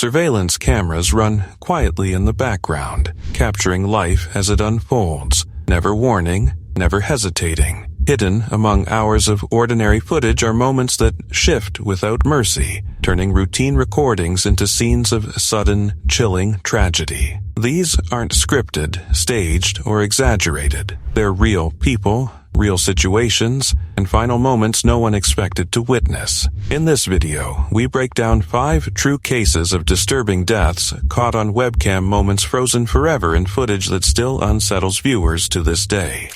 Surveillance cameras run quietly in the background, capturing life as it unfolds, never warning, never hesitating. Hidden among hours of ordinary footage are moments that shift without mercy, turning routine recordings into scenes of sudden, chilling tragedy. These aren't scripted, staged, or exaggerated. They're real people, real situations, and final moments no one expected to witness. In this video, we break down 5 true cases of disturbing deaths caught on webcam, moments frozen forever in footage that still unsettles viewers to this day.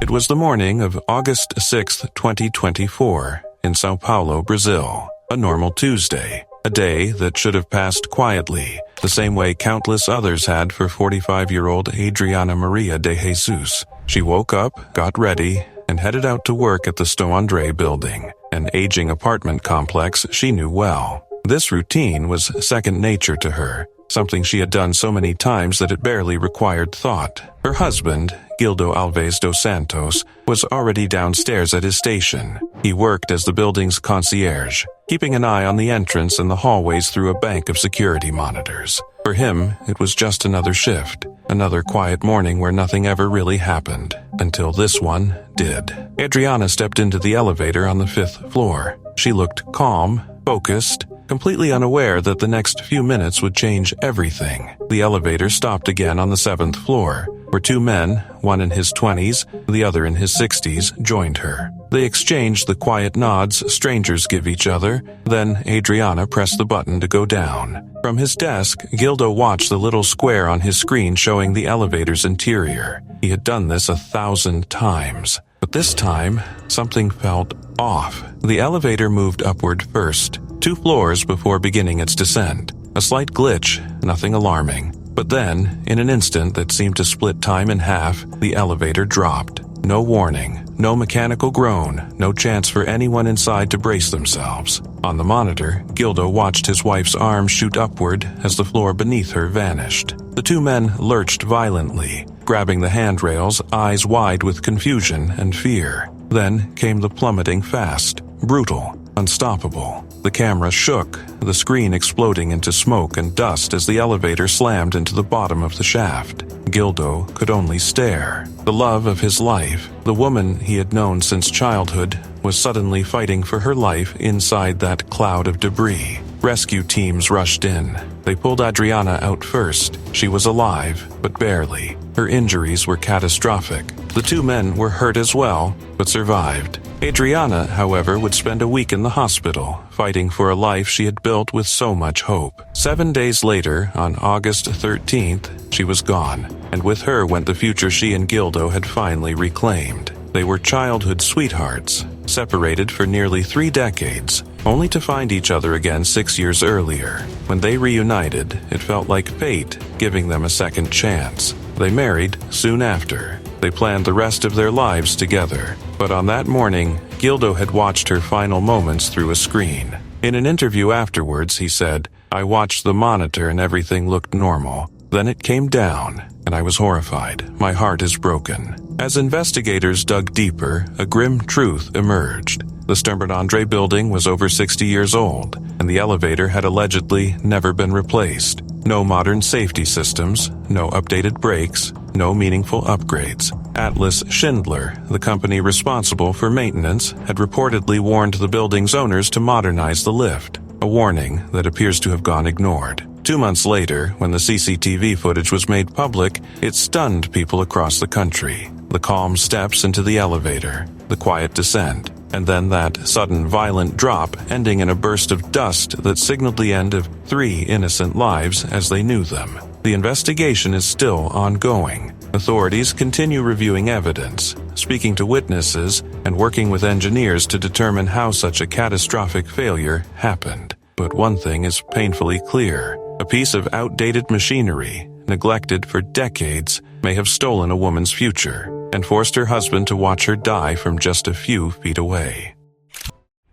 It was the morning of August 6, 2024, in São Paulo, Brazil. A normal Tuesday. A day that should have passed quietly, the same way countless others had for 45-year-old Adriana Maria de Jesus. She woke up, got ready, and headed out to work at the Sto André building, an aging apartment complex she knew well. This routine was second nature to her, something she had done so many times that it barely required thought. Her husband, Gildo Alves dos Santos, was already downstairs at his station. He worked as the building's concierge, keeping an eye on the entrance and the hallways through a bank of security monitors. For him, it was just another shift, another quiet morning where nothing ever really happened, until this one did. Adriana stepped into the elevator on the 5th floor. She looked calm, focused, completely unaware that the next few minutes would change everything. The elevator stopped again on the 7th floor, where 2 men, one in his 20s, the other in his 60s, joined her. They exchanged the quiet nods strangers give each other, then Adriana pressed the button to go down. From his desk, Gildo watched the little square on his screen showing the elevator's interior. He had done this 1,000 times. But this time, something felt off. The elevator moved upward first, 2 floors before beginning its descent. A slight glitch, nothing alarming. But then, in an instant that seemed to split time in half, the elevator dropped. No warning, no mechanical groan, no chance for anyone inside to brace themselves. On the monitor, Gildo watched his wife's arm shoot upward as the floor beneath her vanished. The 2 men lurched violently, grabbing the handrails, eyes wide with confusion and fear. Then came the plummeting fast, brutal, unstoppable. The camera shook, the screen exploding into smoke and dust as the elevator slammed into the bottom of the shaft. Gildo could only stare. The love of his life, the woman he had known since childhood, was suddenly fighting for her life inside that cloud of debris. Rescue teams rushed in. They pulled Adriana out first. She was alive, but barely. Her injuries were catastrophic. The 2 men were hurt as well, but survived. Adriana, however, would spend a week in the hospital, fighting for a life she had built with so much hope. 7 days later, on August 13th, she was gone, and with her went the future she and Gildo had finally reclaimed. They were childhood sweethearts, separated for nearly 3 decades, only to find each other again 6 years earlier. When they reunited, it felt like fate giving them a second chance. They married soon after. They planned the rest of their lives together. But on that morning, Gildo had watched her final moments through a screen. In an interview afterwards, he said, "I watched the monitor and everything looked normal. Then it came down, and I was horrified. My heart is broken." As investigators dug deeper, a grim truth emerged. The Sto André building was over 60 years old, and the elevator had allegedly never been replaced. No modern safety systems, no updated brakes, no meaningful upgrades. Atlas Schindler, the company responsible for maintenance, had reportedly warned the building's owners to modernize the lift, a warning that appears to have gone ignored. 2 months later, when the CCTV footage was made public, it stunned people across the country. The calm steps into the elevator, the quiet descent, and then that sudden violent drop ending in a burst of dust that signaled the end of 3 innocent lives as they knew them. The investigation is still ongoing. Authorities continue reviewing evidence, speaking to witnesses, and working with engineers to determine how such a catastrophic failure happened. But one thing is painfully clear. A piece of outdated machinery, neglected for decades, may have stolen a woman's future and forced her husband to watch her die from just a few feet away.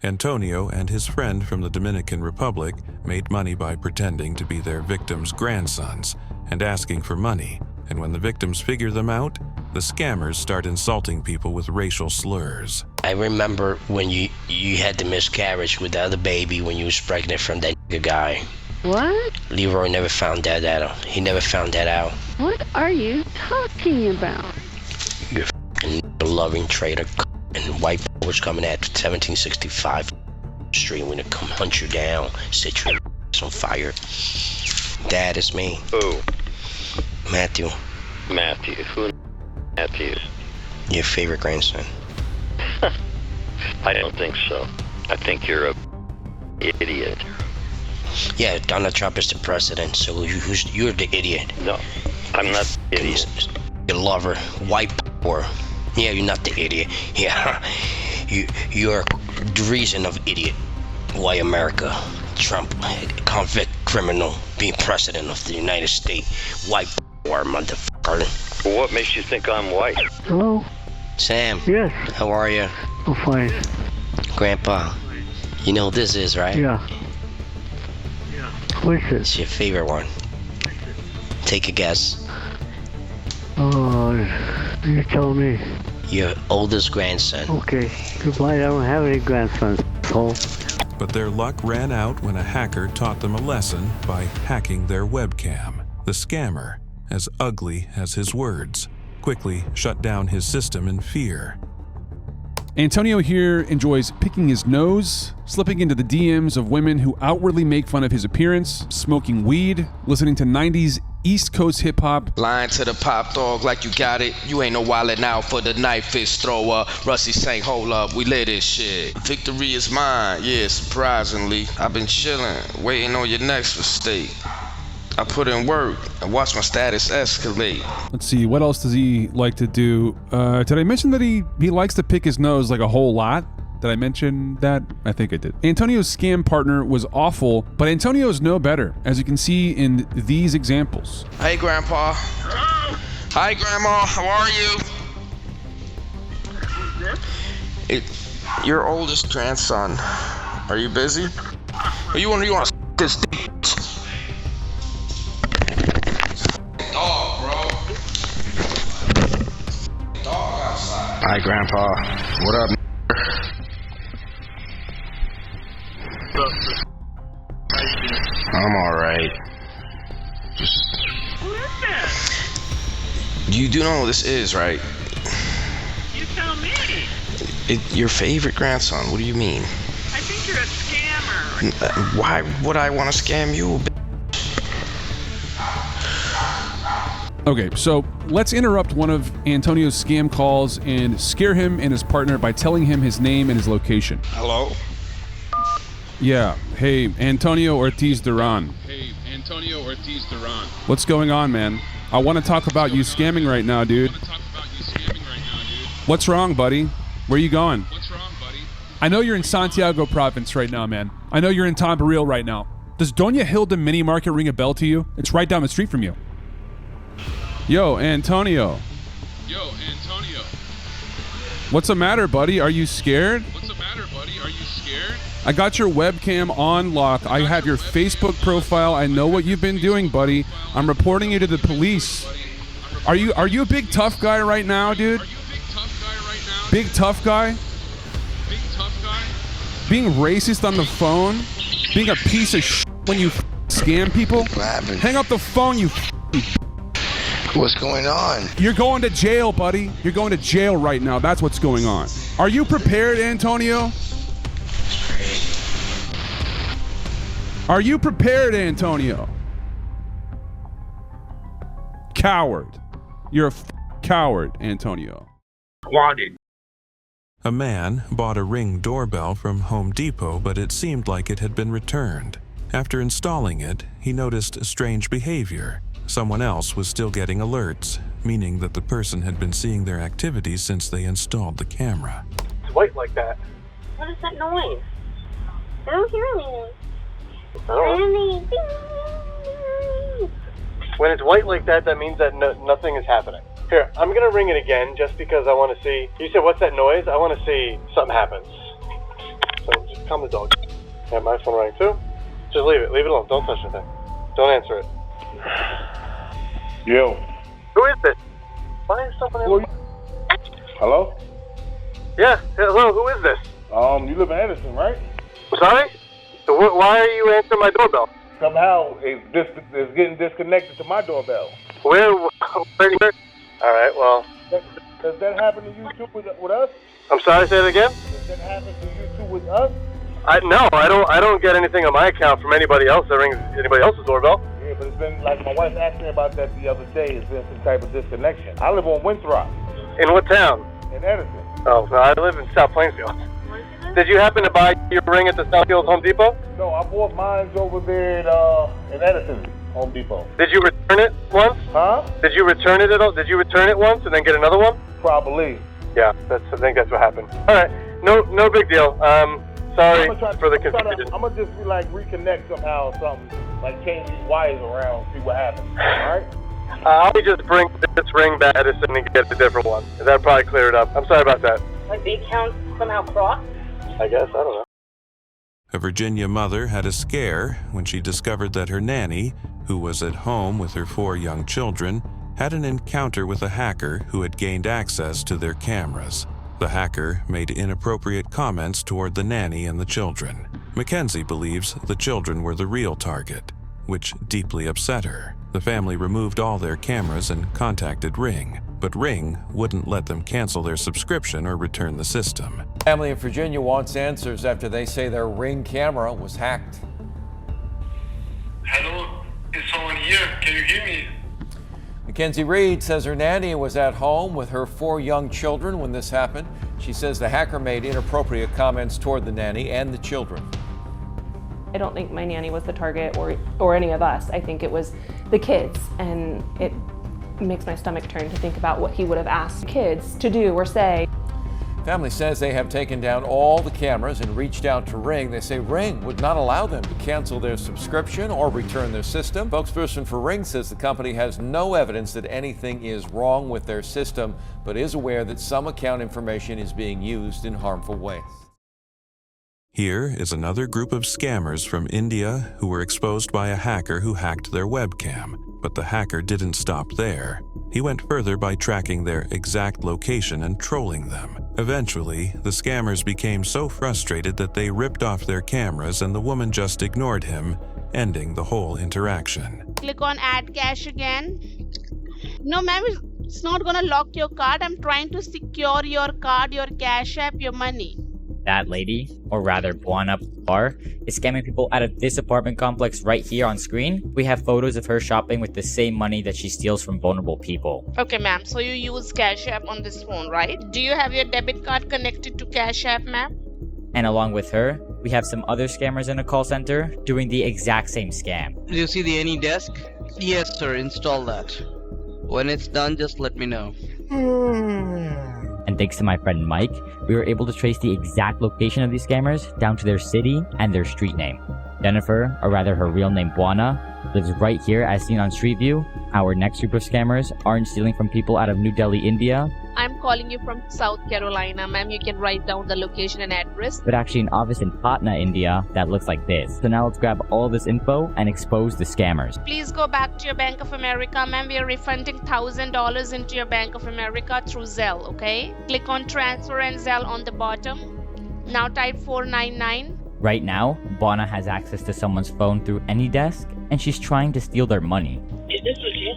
Antonio and his friend from the Dominican Republic made money by pretending to be their victims' grandsons and asking for money. And when the victims figure them out, the scammers start insulting people with racial slurs. I remember when you had the miscarriage with the other baby when you was pregnant from that guy. What? Leroy never found that out. He never found that out. What are you talking about? You loving traitor and white was coming at 1765 Street when they come hunt you down, set your on fire. That is me. Who? Matthew. Matthew. Who? Matthew. Your favorite grandson. I don't think so. I think you're a idiot. Yeah, Donald Trump is the president, so you're the idiot. No, I'm not the idiot. Your lover, white power. Yeah, you're not the idiot. Yeah, you're the reason of idiot. Why America? Trump, convict criminal, being president of the United States. White power, motherfucker. Well, what makes you think I'm white? Hello? Sam. Yes. How are you? I'm fine. Grandpa, you know who this is, right? Yeah. Who is It's this? your favorite one. Take a guess. Oh, you tell me. Your oldest grandson. Okay. Goodbye. I don't have any grandsons, so. But their luck ran out when a hacker taught them a lesson by hacking their webcam. The scammer, as ugly as his words, quickly shut down his system in fear. Antonio here enjoys picking his nose, slipping into the DMs of women who outwardly make fun of his appearance, smoking weed, listening to 90s East Coast hip-hop. Lying to the pop dog like you got it. You ain't no wildin' out for the knife fist thrower. Rusty Saint, hold up, we lit this shit. Victory is mine, yeah, surprisingly. I've been chillin', waiting on your next mistake. I put in work and watch my status escalate. Let's see, what else does he like to do? Did I mention that he likes to pick his nose like a whole lot? Did I mention that? I think I did. Antonio's scam partner was awful, but Antonio's no better, as you can see in these examples. Hey, Grandpa. Hi, Grandma. How are you? Your oldest grandson. Are you busy? Or you want to this dog, bro? Dog outside. Hi, Grandpa. What up? I'm alright. Who is this? You do know who this is, right? You tell me. Your favorite grandson. What do you mean? I think you're a scammer. Why would I want to scam you? Okay, so let's interrupt one of Antonio's scam calls and scare him and his partner by telling him his name and his location. Hello? Yeah, hey, Antonio Ortiz Duran. Hey, Antonio Ortiz Duran. What's going on, man? I want to talk about you scamming right now, dude. What's wrong, buddy? Where you going? What's wrong, buddy? I know you're in Santiago province right now, man. I know you're in Tamboril right now. Does Doña Hilda Mini Market ring a bell to you? It's right down the street from you. Yo, Antonio. Yo, Antonio. What's the matter, buddy? Are you scared? What's the matter, buddy? Are you scared? I got your webcam on lock. I have your Facebook profile. I know what you've been doing, buddy. I'm reporting you to the police. Are you a big tough guy right now, dude? Are you a big tough guy right now? Big tough guy? Big tough guy? Being racist on the phone? Being a piece of shit when you scam people? What happened? Hang up the phone, you What's going on? You're going to jail, buddy. You're going to jail right now. That's what's going on. Are you prepared, Antonio? Are you prepared, Antonio? Coward. You're a coward, Antonio. Wanted. A man bought a Ring doorbell from Home Depot, but it seemed like it had been returned. After installing it, he noticed strange behavior. Someone else was still getting alerts, meaning that the person had been seeing their activities since they installed the camera. It's white like that. What is that noise? I don't hear any noise. When it's white like that, that means that nothing is happening. Here, I'm gonna ring it again just because I want to see. You said, what's that noise? I want to see something happens. So just calm the dog. Yeah, my phone rang too. Just leave it alone. Don't touch anything. Don't answer it. Yo. Who is this? Why is someone... Hello? Yeah, hello, who is this? You live in Edison, right? Sorry? So why are you answering my doorbell? Somehow it's getting disconnected to my doorbell. Where? Alright, well... Does that happen to you too with us? I'm sorry, say it again? Does that happen to you too with us? No, I don't get anything on my account from anybody else that rings anybody else's doorbell. Yeah, but it's been like my wife asked me about that the other day. It's been some type of disconnection. I live on Winthrop. In what town? In Edison. Oh, no, I live in South Plainfield. Did you happen to buy your ring at the Southfield Home Depot? No, I bought mine over there in Edison Home Depot. Did you return it once? Huh? Did you return it at all? Did you return it once and then get another one? Probably. Yeah, I think that's what happened. All right, no big deal. Sorry for the confusion. I'm gonna just reconnect somehow, something like change these wires around, see what happens. All right. I'll just bring this ring back to Edison and get a different one. That'll probably clear it up. I'm sorry about that. My bank account somehow crossed? I guess, I don't know. A Virginia mother had a scare when she discovered that her nanny, who was at home with her 4 young children, had an encounter with a hacker who had gained access to their cameras. The hacker made inappropriate comments toward the nanny and the children. Mackenzie believes the children were the real target, which deeply upset her. The family removed all their cameras and contacted Ring, but Ring wouldn't let them cancel their subscription or return the system. Family in Virginia wants answers after they say their Ring camera was hacked. Hello, is someone here? Can you hear me? Mackenzie Reed says her nanny was at home with her 4 young children when this happened. She says the hacker made inappropriate comments toward the nanny and the children. I don't think my nanny was the target or any of us. I think it was the kids, and it makes my stomach turn to think about what he would have asked kids to do or say. Family says they have taken down all the cameras and reached out to Ring. They say Ring would not allow them to cancel their subscription or return their system. Spokesperson for Ring says the company has no evidence that anything is wrong with their system, but is aware that some account information is being used in harmful ways. Here is another group of scammers from India who were exposed by a hacker who hacked their webcam. But the hacker didn't stop there. He went further by tracking their exact location and trolling them. Eventually, the scammers became so frustrated that they ripped off their cameras and the woman just ignored him, ending the whole interaction. Click on add cash again. No ma'am, it's not gonna lock your card. I'm trying to secure your card, your cash app, your money. That lady, or rather Buana Bar, is scamming people out of this apartment complex right here on screen. We have photos of her shopping with the same money that she steals from vulnerable people. Okay ma'am, so you use Cash App on this phone, right? Do you have your debit card connected to Cash App, ma'am? And along with her, we have some other scammers in a call center doing the exact same scam. Do you see the Any desk? Yes sir, install that. When it's done, just let me know. And thanks to my friend Mike, we were able to trace the exact location of these scammers down to their city and their street name. Jennifer, or rather her real name Buana, lives right here as seen on Street View. Our next group of scammers aren't stealing from people out of New Delhi, India. I'm calling you from South Carolina, ma'am. You can write down the location and address. But actually an office in Patna, India that looks like this. So now let's grab all this info and expose the scammers. Please go back to your Bank of America, ma'am. We are refunding $1,000 into your Bank of America through Zelle, okay? Click on transfer and Zelle on the bottom. Now type 499. Right now, Buana has access to someone's phone through Any desk, and she's trying to steal their money. Is this legit?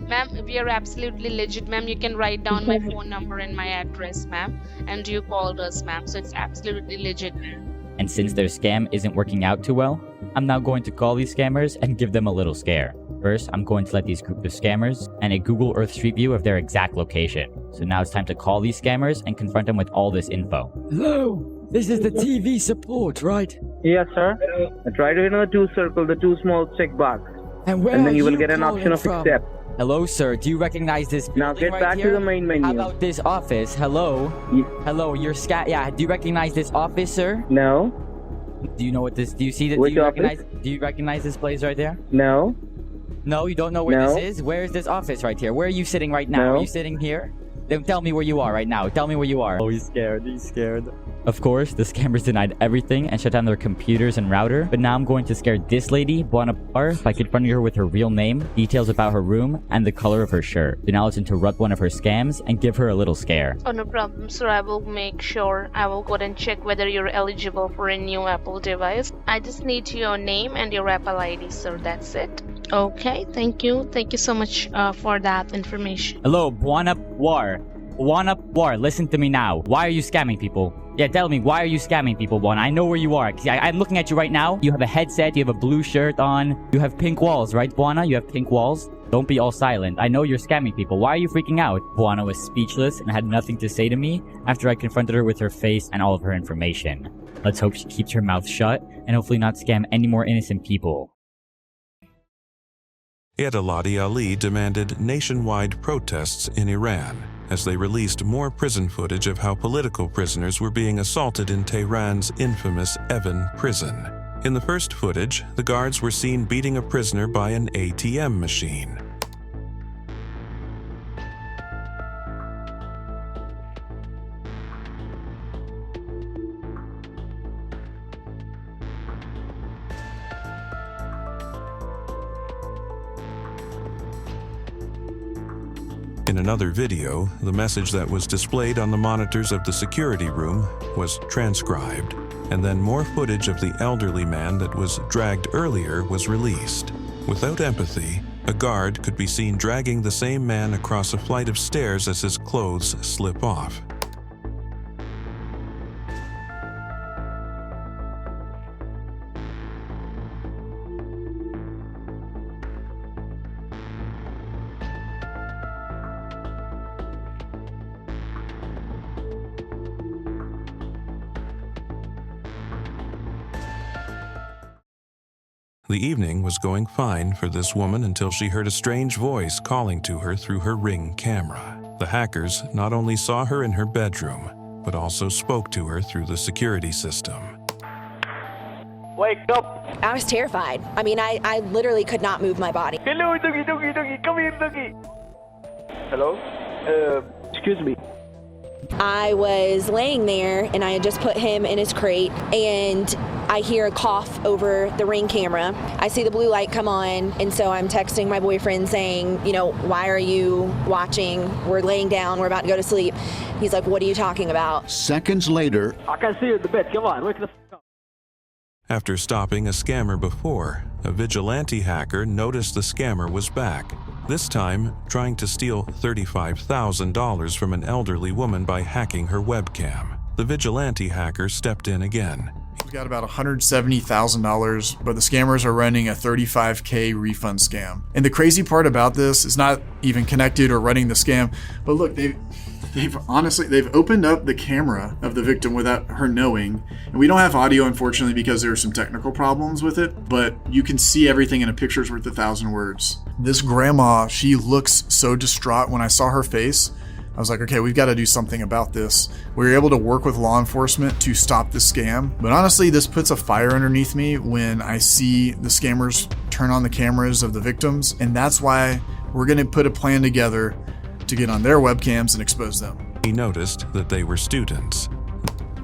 Ma'am, we are absolutely legit, ma'am. You can write down my phone number and my address, ma'am. And you called us, ma'am. So it's absolutely legit, ma'am. And since their scam isn't working out too well, I'm now going to call these scammers and give them a little scare. First, I'm going to let these group of scammers and a Google Earth Street View of their exact location. So now it's time to call these scammers and confront them with all this info. Hello, this is the TV support, right? Yes, sir. Try to hit on the 2 circle, the 2 small check box. And then you will get an option of accept. Hello, sir. Do you recognize this building Now get right back here? to the main menu. How about this office? Hello? Hello, you're yeah, do you recognize this office, sir? No. Do you know what this, do you see that? Which do you office? recognize this place right there? No. No, you don't know where No. this is? Where is this office right here? Where are you sitting right now? No. Are you sitting here? Then tell me where you are right now. Tell me where you are. Oh, he's scared. He's scared. Of course, the scammers denied everything and shut down their computers and router, but now I'm going to scare this lady, Buona Par, by confronting her with her real name, details about her room, and the color of her shirt. Then I'll interrupt one of her scams and give her a little scare. Oh, no problem, sir. I will make sure. I will go and check whether you're eligible for a new Apple device. I just need your name and your Apple ID, sir. That's it. Okay, thank you. Thank you so much for that information. Hello, Buona Par. Buona Par, listen to me now. Why are you scamming people? Yeah, tell me, why are you scamming people, Buona? I know where you are. I'm looking at you right now. You have a headset, you have a blue shirt on. You have pink walls, right, Buona? You have pink walls? Don't be all silent. I know you're scamming people. Why are you freaking out? Buona was speechless and had nothing to say to me after I confronted her with her face and all of her information. Let's hope she keeps her mouth shut and hopefully not scam any more innocent people. Adilati Ali demanded nationwide protests in Iran as they released more prison footage of how political prisoners were being assaulted in Tehran's infamous Evin prison. In the first footage, the guards were seen beating a prisoner by an ATM machine. In another video, the message that was displayed on the monitors of the security room was transcribed, and then more footage of the elderly man that was dragged earlier was released. Without empathy, a guard could be seen dragging the same man across a flight of stairs as his clothes slip off. The evening was going fine for this woman until she heard a strange voice calling to her through her Ring camera. The hackers not only saw her in her bedroom, but also spoke to her through the security system. Wake up! I was terrified. I mean, I literally could not move my body. Hello, doggy, doggy, doggy, come here, doggy. Hello? Excuse me. I was laying there and I had just put him in his crate and I hear a cough over the Ring camera. I see the blue light come on and so I'm texting my boyfriend saying, you know, why are you watching? We're laying down, we're about to go to sleep. He's like, what are you talking about? Seconds later, I can see you at the bed, come on, wake the f up. After stopping a scammer before, a vigilante hacker noticed the scammer was back, this time trying to steal $35,000 from an elderly woman by hacking her webcam. The vigilante hacker stepped in again. We've got about $170,000, but the scammers are running a $35K refund scam. And the crazy part about this is not even connected or running the scam, but look, they've opened up the camera of the victim without her knowing. And we don't have audio, unfortunately, because there are some technical problems with it, but you can see everything in a picture's worth 1,000 words. This grandma, she looks so distraught. When I saw her face, I was like, okay, we've got to do something about this. We were able to work with law enforcement to stop the scam. But honestly, this puts a fire underneath me when I see the scammers turn on the cameras of the victims. And that's why we're going to put a plan together to get on their webcams and expose them. He noticed that they were students.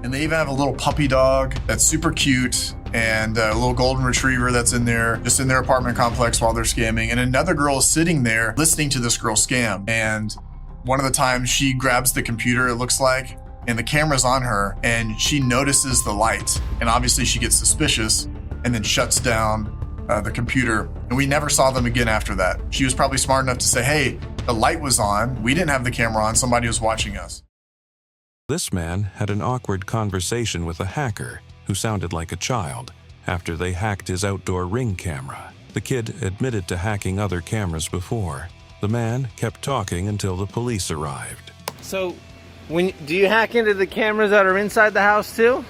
And they even have a little puppy dog that's super cute and a little golden retriever that's in there, just in their apartment complex while they're scamming. And another girl is sitting there listening to this girl scam. And one of the times she grabs the computer, it looks like, and the camera's on her and she notices the light. And obviously she gets suspicious and then shuts down the computer. And we never saw them again after that. She was probably smart enough to say, hey, the light was on. We didn't have the camera on. Somebody was watching us. This man had an awkward conversation with a hacker who sounded like a child after they hacked his outdoor Ring camera. The kid admitted to hacking other cameras before. The man kept talking until the police arrived. So, do you hack into the cameras that are inside the house too?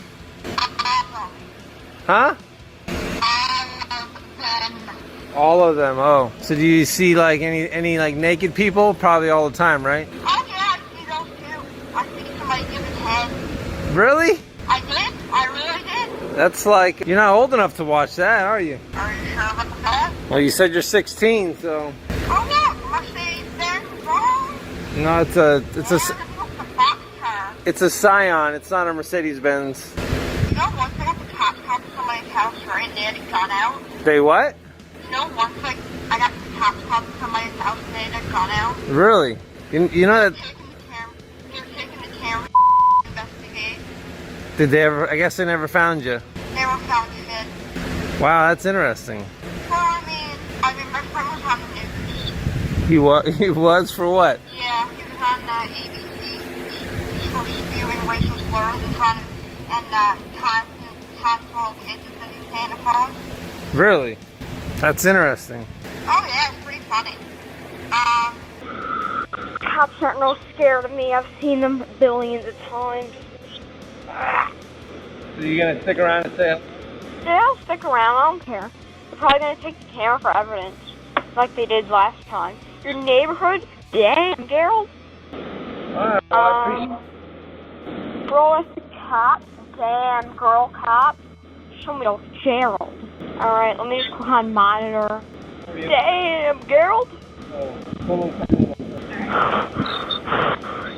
Huh? All of them. Oh. So do you see like any like naked people? Probably all the time, right? Oh yeah, I see those too. I see somebody give his head. Really? I did. I really did. That's like, you're not old enough to watch that, are you? Are you sure about that? Well, you said you're 16, so. Oh yeah, must be there wrong. No, it's a. It's a Scion. It's not a Mercedes-Benz. You know, once I got the cops come to somebody's house right and they had gone out. They what? You know, once I got the cops come to somebody's house and they had gone out. Really? You know that? They're taking the camera to investigate. Did they ever? I guess they never found you. Never found shit. Wow, that's interesting. Well, I mean, my friend was on the news. He was for what? Yeah, he was on ABC for spewing racial slurs in front of and constant cases in his Santa Claus. Really? That's interesting. Oh yeah, it's pretty funny. Cops aren't no scared of me. I've seen them billions of times. So you gonna stick around and say? Yeah, I'll stick around. I don't care. They're probably gonna take the camera for evidence, like they did last time. Your neighborhood? Damn, Gerald. Bro, that's the cop. Damn, girl cop. Show me those Gerald. Alright, let me just click on monitor. Damn, Gerald.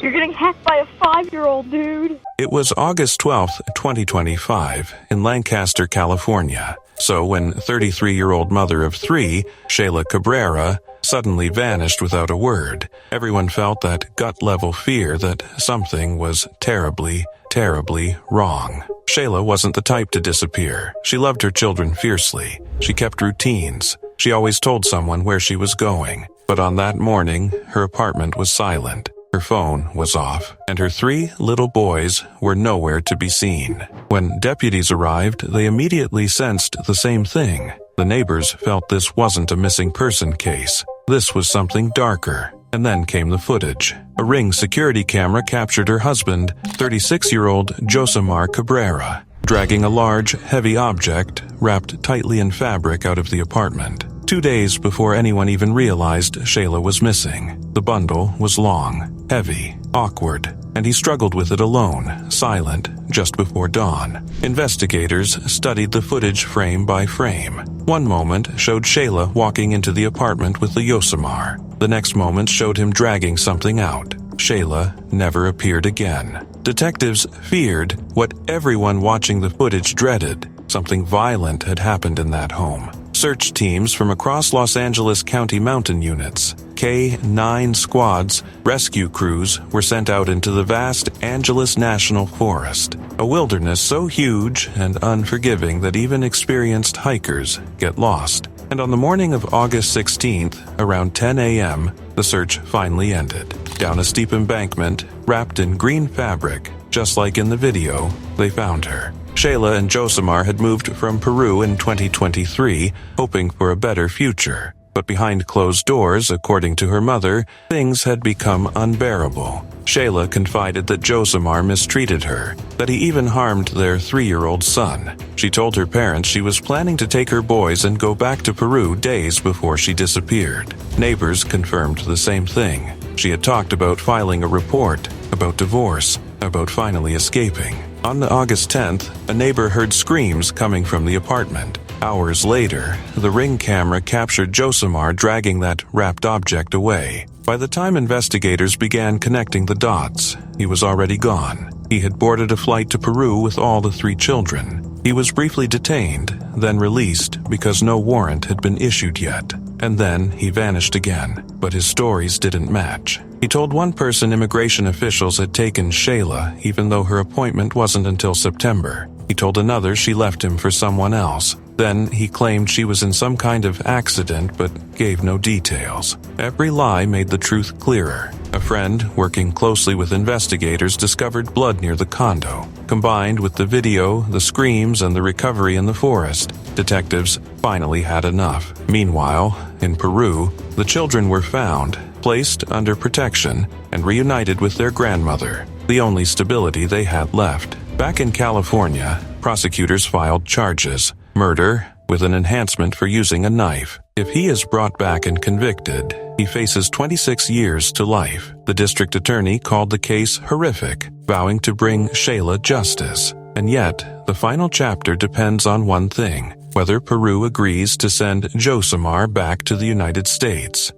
You're getting hacked by a 5-year-old, dude. It was August 12th, 2025, in Lancaster, California. So when 33-year-old mother of 3, Shayla Cabrera, suddenly vanished without a word, everyone felt that gut-level fear that something was terribly, terribly wrong. Shayla wasn't the type to disappear. She loved her children fiercely. She kept routines. She always told someone where she was going. But on that morning, her apartment was silent. Her phone was off, and her 3 little boys were nowhere to be seen. When deputies arrived, they immediately sensed the same thing. The neighbors felt this wasn't a missing person case. This was something darker. And then came the footage. A Ring security camera captured her husband, 36-year-old Josimar Cabrera, dragging a large, heavy object wrapped tightly in fabric out of the apartment. 2 days before anyone even realized Shayla was missing. The bundle was long, heavy, awkward, and he struggled with it alone, silent, just before dawn. Investigators studied the footage frame by frame. One moment showed Shayla walking into the apartment with the Josimar. The next moment showed him dragging something out. Shayla never appeared again. Detectives feared what everyone watching the footage dreaded. Something violent had happened in that home. Search teams from across Los Angeles County mountain units, K-9 squads, rescue crews were sent out into the vast Angeles National Forest, a wilderness so huge and unforgiving that even experienced hikers get lost. And on the morning of August 16th, around 10 a.m., the search finally ended. Down a steep embankment, wrapped in green fabric, just like in the video, they found her. Shayla and Josimar had moved from Peru in 2023, hoping for a better future. But behind closed doors, according to her mother, things had become unbearable. Shayla confided that Josimar mistreated her, that he even harmed their 3-year-old son. She told her parents she was planning to take her boys and go back to Peru days before she disappeared. Neighbors confirmed the same thing. She had talked about filing a report, about divorce, about finally escaping. On August 10th, a neighbor heard screams coming from the apartment. Hours later, the Ring camera captured Josimar dragging that wrapped object away. By the time investigators began connecting the dots, he was already gone. He had boarded a flight to Peru with all the 3 children. He was briefly detained, then released because no warrant had been issued yet. And then he vanished again, but his stories didn't match. He told one person immigration officials had taken Shayla, even though her appointment wasn't until September. He told another she left him for someone else. Then he claimed she was in some kind of accident but gave no details. Every lie made the truth clearer. A friend working closely with investigators discovered blood near the condo. Combined with the video, the screams, and the recovery in the forest, detectives finally had enough. Meanwhile, in Peru, the children were found, placed under protection, and reunited with their grandmother, the only stability they had left. Back in California, prosecutors filed charges. Murder, with an enhancement for using a knife. If he is brought back and convicted, he faces 26 years to life. The district attorney called the case horrific, vowing to bring Shayla justice. And yet, the final chapter depends on one thing: whether Peru agrees to send Josimar back to the United States.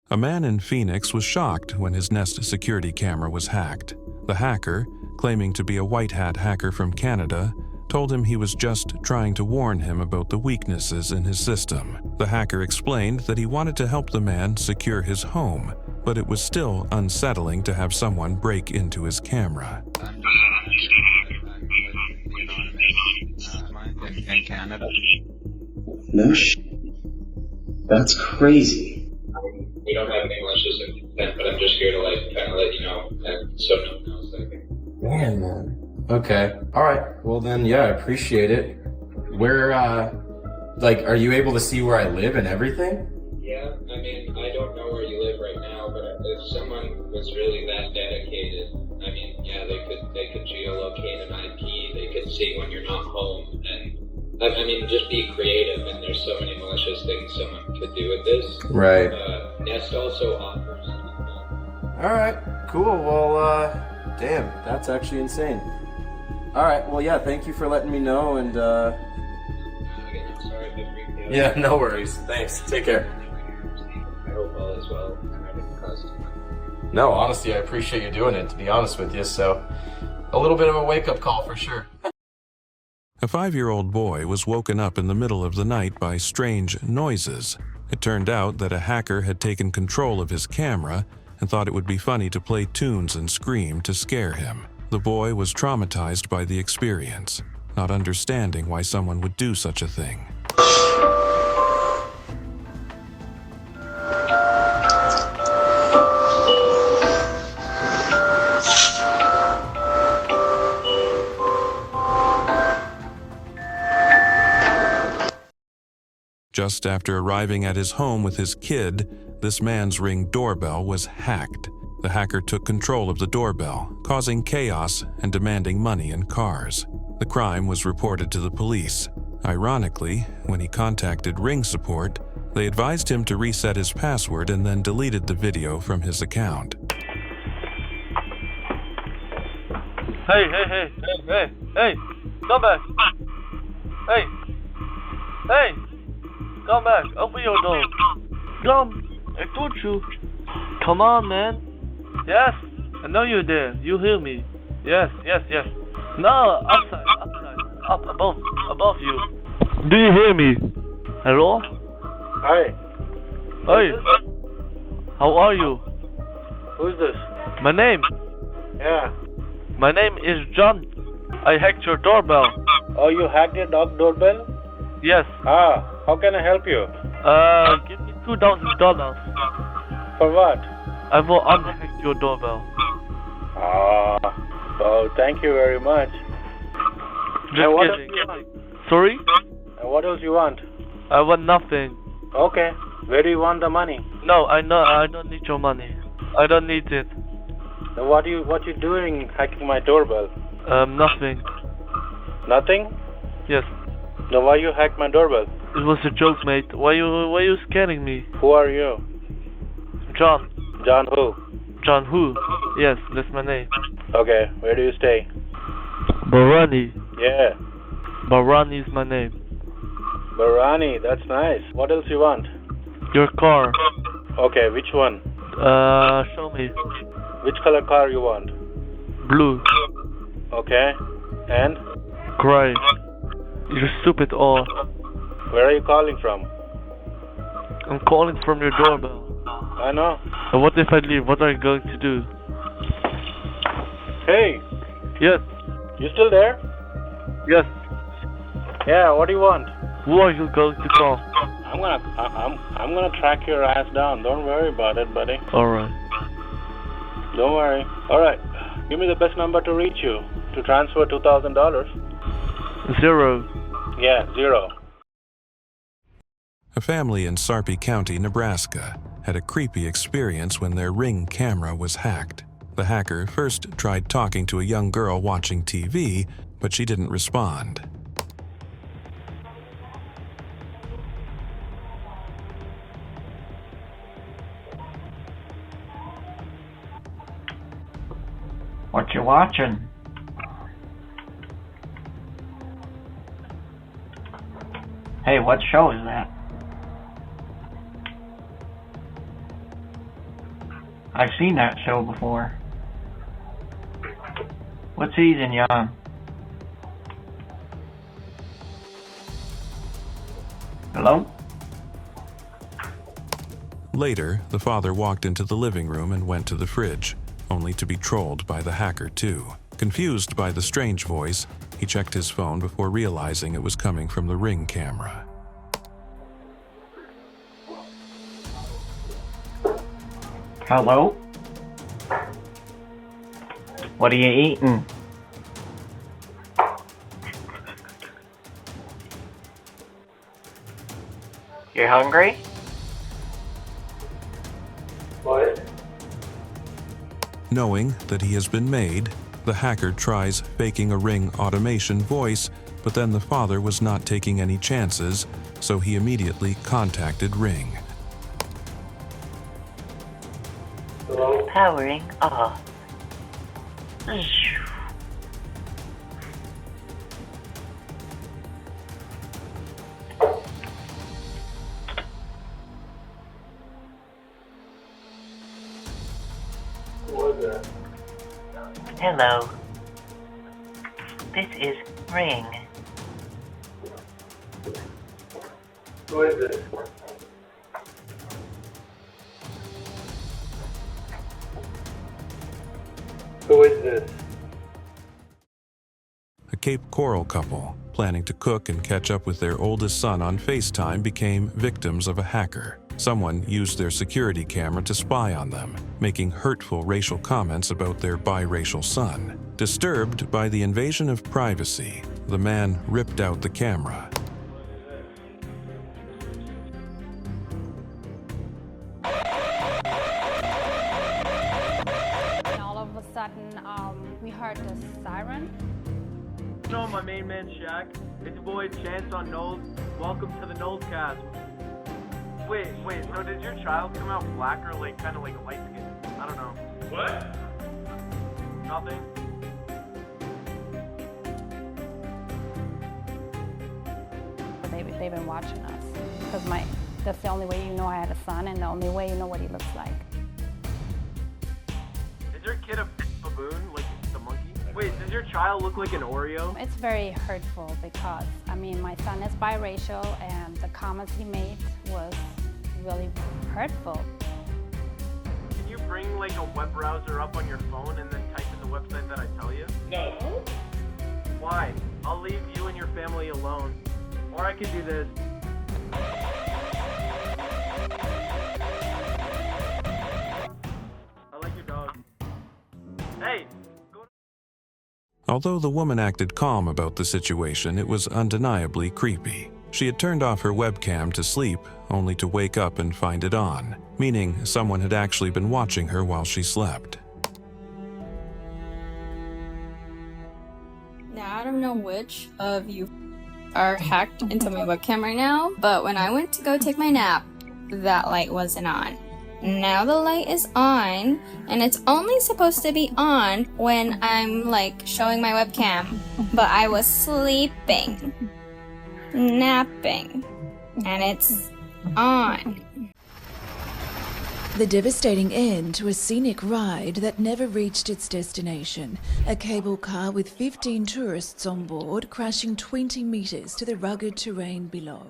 A man in Phoenix was shocked when his Nest security camera was hacked. The hacker, claiming to be a white hat hacker from Canada, told him he was just trying to warn him about the weaknesses in his system. The hacker explained that he wanted to help the man secure his home, but it was still unsettling to have someone break into his camera. In Canada. No That's crazy. We don't have any malicious intent, but I'm just here to kind of let you know, and so no one knows that. Man. Okay. All right. Well then, yeah, I appreciate it. Where, are you able to see where I live and everything? Yeah, I mean, I don't know where you live right now, but if someone was really that dedicated, I mean, yeah, they could geolocate an IP, they could see when you're not home, and I mean, just be creative, and there's so many malicious things someone could do with this. Right. Nest also offers. Alright, cool. Well, damn, that's actually insane. Alright, well, yeah, thank you for letting me know, and, Again, I'm sorry if I freaked you out. yeah, no worries. Thanks. Take care. I hope all is well, and I didn't cause too much. No, honestly, I appreciate you doing it, to be honest with you, so a little bit of a wake-up call for sure. A 5-year-old boy was woken up in the middle of the night by strange noises. It turned out that a hacker had taken control of his camera and thought it would be funny to play tunes and scream to scare him. The boy was traumatized by the experience, not understanding why someone would do such a thing. Just after arriving at his home with his kid, this man's Ring doorbell was hacked. The hacker took control of the doorbell, causing chaos and demanding money and cars. The crime was reported to the police. Ironically, when he contacted Ring support, they advised him to reset his password and then deleted the video from his account. Hey, come back. Hey, come back, open your door. Come, I told you. Come on, man. Yes, I know you're there, you hear me. Yes. No, outside, up above you. Do you hear me? Hello? Hi. Hey, how are you? Who's this? My name? Yeah. My name is John. I hacked your doorbell. Oh, you hacked your dog doorbell? Yes. How can I help you? Give me $2,000. For what? I will unhack your doorbell. Oh, thank you very much. Just kidding. Sorry? And what else you want? I want nothing. Okay. Where do you want the money? No, I don't need your money. I don't need it. Then what you doing hacking my doorbell? Nothing. Nothing? Yes. Then why you hacked my doorbell? It was a joke, mate. Why you scaring me? Who are you? John. John who? John who? Yes, that's my name. Okay, where do you stay? Barani. Yeah. Barani is my name. Barani, that's nice. What else you want? Your car. Okay, which one? Show me. Which color car you want? Blue. Okay. And? Gray. You're stupid all. Where are you calling from? I'm calling from your doorbell. I know. And what if I leave? What are you going to do? Hey. Yes. You still there? Yes. Yeah, what do you want? Who are you going to call? I'm gonna track your ass down. Don't worry about it, buddy. Alright. Don't worry. Alright. Give me the best number to reach you to transfer $2,000. 0. Yeah, 0. A family in Sarpy County, Nebraska, had a creepy experience when their Ring camera was hacked. The hacker first tried talking to a young girl watching TV, but she didn't respond. What you watching? Hey, what show is that? I've seen that show before. What season you on? Hello? Later, the father walked into the living room and went to the fridge, only to be trolled by the hacker too. Confused by the strange voice, he checked his phone before realizing it was coming from the Ring camera. Hello? What are you eating? You hungry? What? Knowing that he has been made, the hacker tries faking a Ring automation voice, but then the father was not taking any chances, so he immediately contacted Ring. Hello? Powering off. What is that? Hello. This is Ring. Who is this? Who is this? A Cape Coral couple, planning to cook and catch up with their oldest son on FaceTime, became victims of a hacker. Someone used their security camera to spy on them, making hurtful racial comments about their biracial son. Disturbed by the invasion of privacy, the man ripped out the camera. And all of a sudden, we heard the siren. No, my main man Shaq. It's your boy Chance on Knowles. Welcome to the Knowles cast. Wait, so did your child come out black or like kind of like light skin? I don't know. What? Nothing? They've been watching us. Because that's the only way you know I had a son and the only way you know what he looks like. Is your kid a baboon, like the monkey? Wait, does your child look like an Oreo? It's very hurtful because, my son is biracial and the comments he made was really hurtful. Can you bring like a web browser up on your phone and then type in the website that I tell you? No. Why? I'll leave you and your family alone. Or I can do this. I like your dog. Hey! Although the woman acted calm about the situation, it was undeniably creepy. She had turned off her webcam to sleep, only to wake up and find it on, meaning someone had actually been watching her while she slept. Now, I don't know which of you are hacked into my webcam right now, but when I went to go take my nap, that light wasn't on. Now the light is on, and it's only supposed to be on when I'm like showing my webcam, but I was sleeping, napping, and it's on. The devastating end to a scenic ride that never reached its destination. A cable car with 15 tourists on board crashing 20 meters to the rugged terrain below.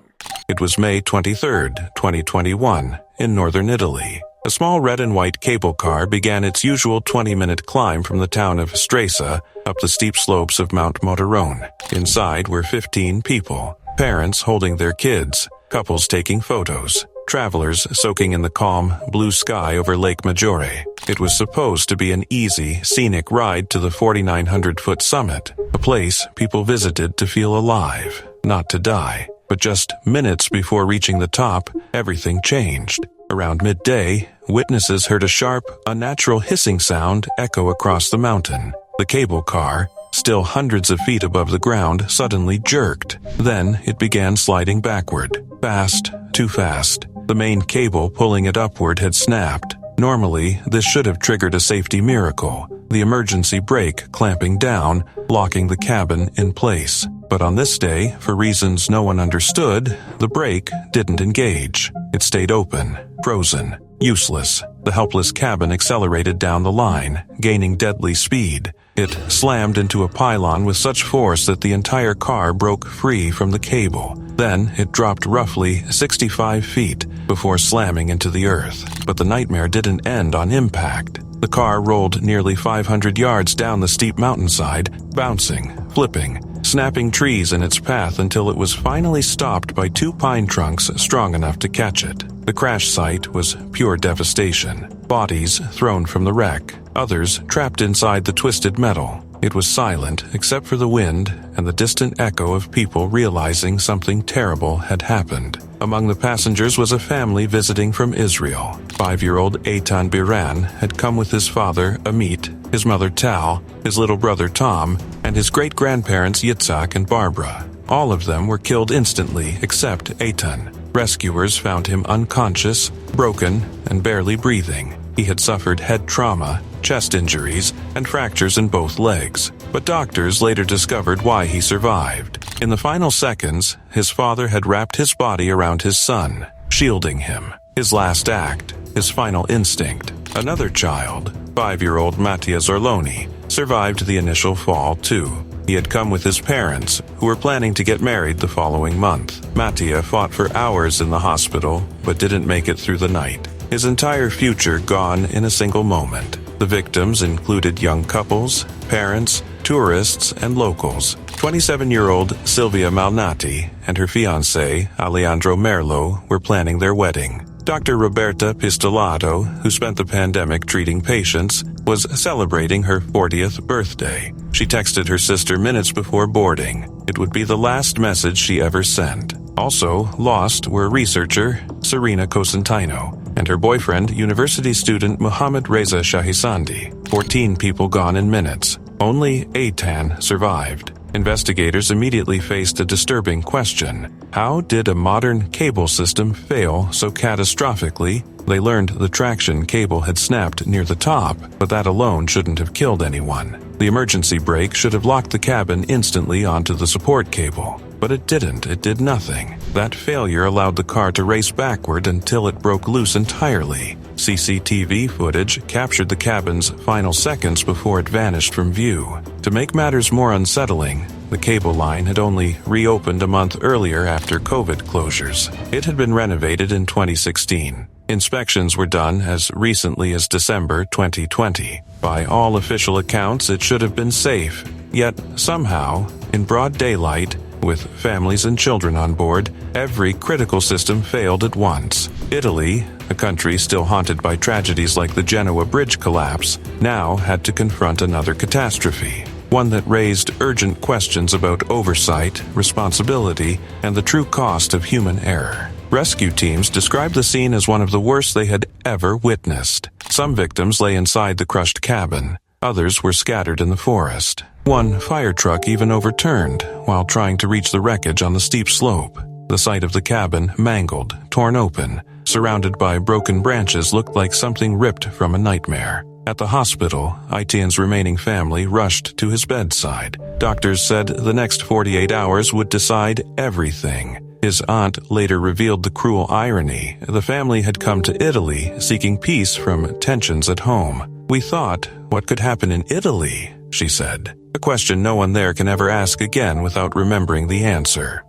It was May 23, 2021, in northern Italy. A small red and white cable car began its usual 20-minute climb from the town of Stresa up the steep slopes of Mount Motorone. Inside were 15 people, parents holding their kids, couples taking photos, travelers soaking in the calm, blue sky over Lake Maggiore. It was supposed to be an easy, scenic ride to the 4,900-foot summit, a place people visited to feel alive, not to die. But just minutes before reaching the top, everything changed. Around midday, witnesses heard a sharp, unnatural hissing sound echo across the mountain. The cable car, still hundreds of feet above the ground, suddenly jerked. Then it began sliding backward. Fast, too fast. The main cable pulling it upward had snapped. Normally, this should have triggered a safety miracle, the emergency brake clamping down, locking the cabin in place. But on this day, for reasons no one understood, the brake didn't engage. It stayed open, frozen, useless. The helpless cabin accelerated down the line, gaining deadly speed. It slammed into a pylon with such force that the entire car broke free from the cable. Then it dropped roughly 65 feet before slamming into the earth. But the nightmare didn't end on impact. The car rolled nearly 500 yards down the steep mountainside, bouncing, flipping, snapping trees in its path until it was finally stopped by 2 pine trunks strong enough to catch it. The crash site was pure devastation. Bodies thrown from the wreck, others trapped inside the twisted metal. It was silent except for the wind and the distant echo of people realizing something terrible had happened. Among the passengers was a family visiting from Israel. 5-year-old Eitan Biran had come with his father, Amit, his mother, Tal, his little brother, Tom, and his great-grandparents, Yitzhak and Barbara. All of them were killed instantly except Eitan. Rescuers found him unconscious, broken, and barely breathing. He had suffered head trauma, chest injuries, and fractures in both legs. But doctors later discovered why he survived. In the final seconds, his father had wrapped his body around his son, shielding him. His last act, his final instinct. Another child, 5-year-old Mattia Zorloni, survived the initial fall too. He had come with his parents, who were planning to get married the following month. Mattia fought for hours in the hospital, but didn't make it through the night. His entire future gone in a single moment. The victims included young couples, parents, tourists, and locals. 27-year-old Silvia Malnati and her fiancé, Alejandro Merlo, were planning their wedding. Dr. Roberta Pistolato, who spent the pandemic treating patients, was celebrating her 40th birthday. She texted her sister minutes before boarding. It would be the last message she ever sent. Also lost were researcher Serena Cosentino and her boyfriend, university student Mohammad Reza Shahisandi. 14 people gone in minutes. Only Eitan survived. Investigators immediately faced a disturbing question. How did a modern cable system fail so catastrophically? They learned the traction cable had snapped near the top, but that alone shouldn't have killed anyone. The emergency brake should have locked the cabin instantly onto the support cable. But it didn't. It did nothing. That failure allowed the car to race backward until it broke loose entirely. CCTV footage captured the cabin's final seconds before it vanished from view. To make matters more unsettling, the cable line had only reopened a month earlier after COVID closures. It had been renovated in 2016. Inspections were done as recently as December 2020. By all official accounts, it should have been safe. Yet, somehow, in broad daylight, with families and children on board, every critical system failed at once. Italy, a country still haunted by tragedies like the Genoa Bridge collapse, now had to confront another catastrophe. One that raised urgent questions about oversight, responsibility, and the true cost of human error. Rescue teams described the scene as one of the worst they had ever witnessed. Some victims lay inside the crushed cabin. Others were scattered in the forest. One fire truck even overturned while trying to reach the wreckage on the steep slope. The side of the cabin, mangled, torn open, surrounded by broken branches, looked like something ripped from a nightmare. At the hospital, Etienne's remaining family rushed to his bedside. Doctors said the next 48 hours would decide everything. His aunt later revealed the cruel irony. The family had come to Italy seeking peace from tensions at home. "We thought, what could happen in Italy?" she said. A question no one there can ever ask again without remembering the answer.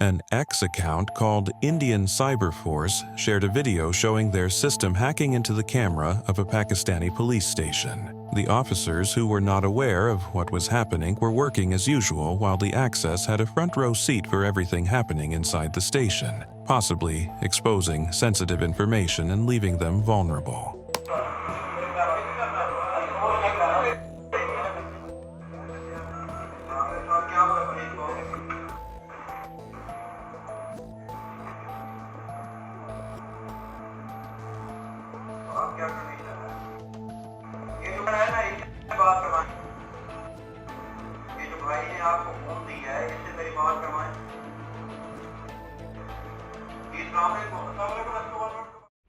An X account called Indian Cyber Force shared a video showing their system hacking into the camera of a Pakistani police station. The officers who were not aware of what was happening were working as usual while the Access had a front row seat for everything happening inside the station, possibly exposing sensitive information and leaving them vulnerable.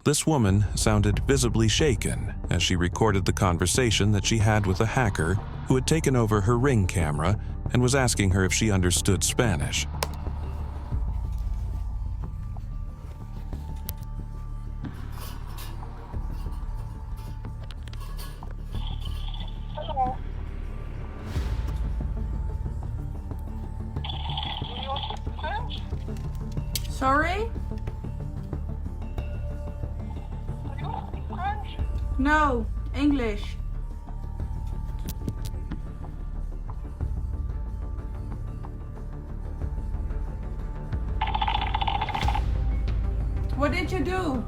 This woman sounded visibly shaken as she recorded the conversation that she had with a hacker who had taken over her Ring camera and was asking her if she understood Spanish. Sorry? No, English. What did you do?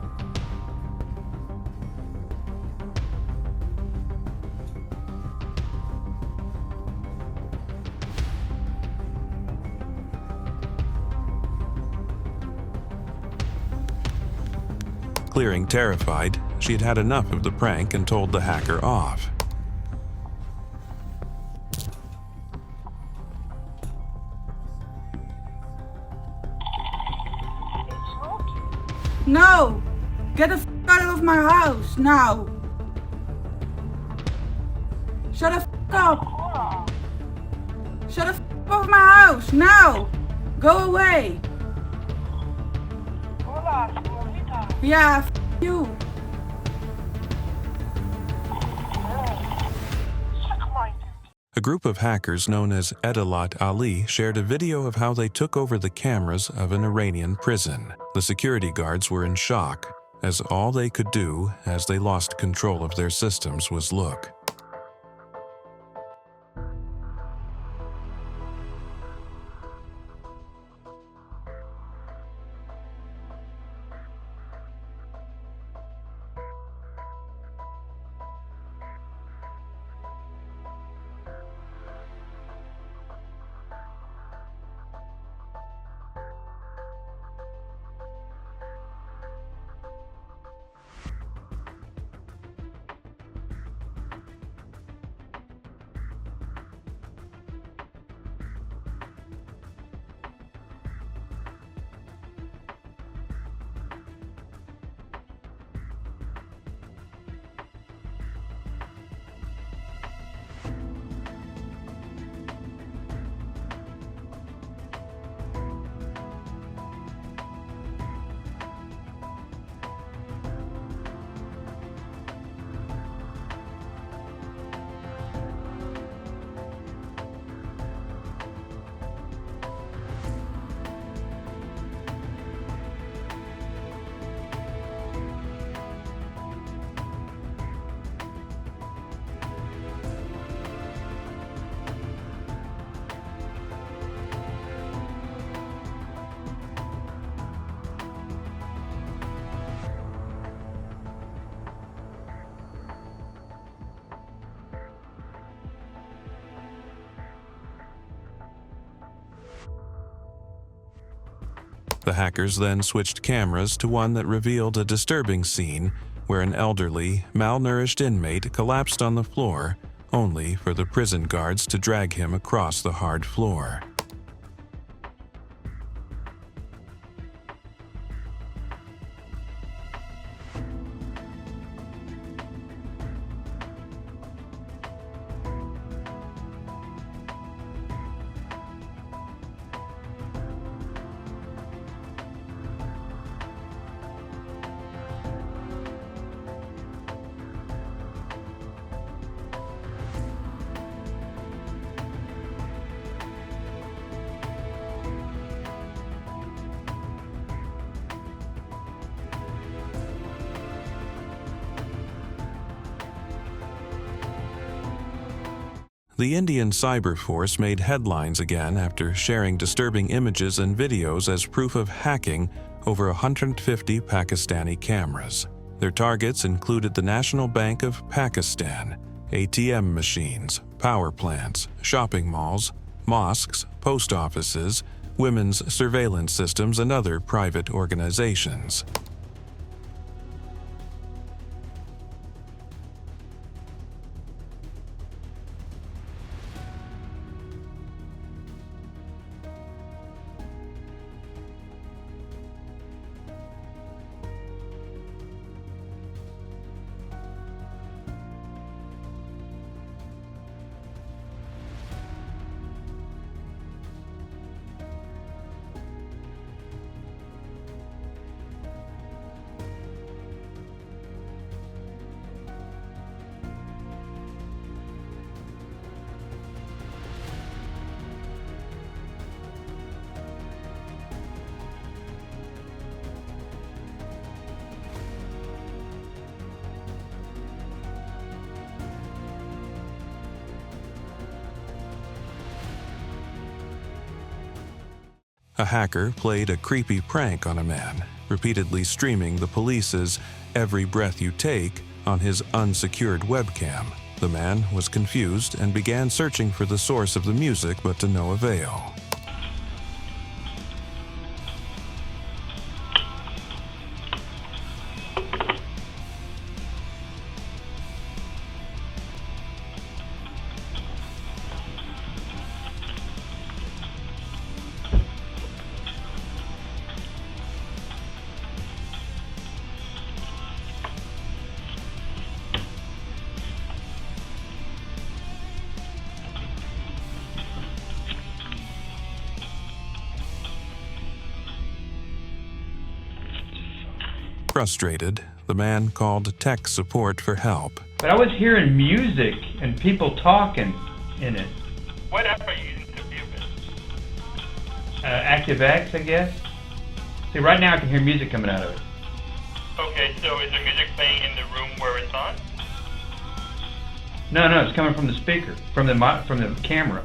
Clearing terrified, she had had enough of the prank and told the hacker off. No! Get the f out of my house, now! Shut the f up! Shut the f up of my house, now! Go away! Yeah, f you! A group of hackers known as Edilat Ali shared a video of how they took over the cameras of an Iranian prison. The security guards were in shock, as all they could do as they lost control of their systems was look. The hackers then switched cameras to one that revealed a disturbing scene where an elderly, malnourished inmate collapsed on the floor, only for the prison guards to drag him across the hard floor. The Indian cyber force made headlines again after sharing disturbing images and videos as proof of hacking over 150 Pakistani cameras. Their targets included the National Bank of Pakistan, ATM machines, power plants, shopping malls, mosques, post offices, women's surveillance systems, and other private organizations. a hacker played a creepy prank on a man, repeatedly streaming the police's "Every Breath You Take" on his unsecured webcam. The man was confused and began searching for the source of the music, but to no avail. Frustrated, the man called tech support for help. But I was hearing music and people talking in it. What app are you using to view it? ActiveX, I guess. See, right now I can hear music coming out of it. Okay, so is the music playing in the room where it's on? No, it's coming from the speaker, from the camera.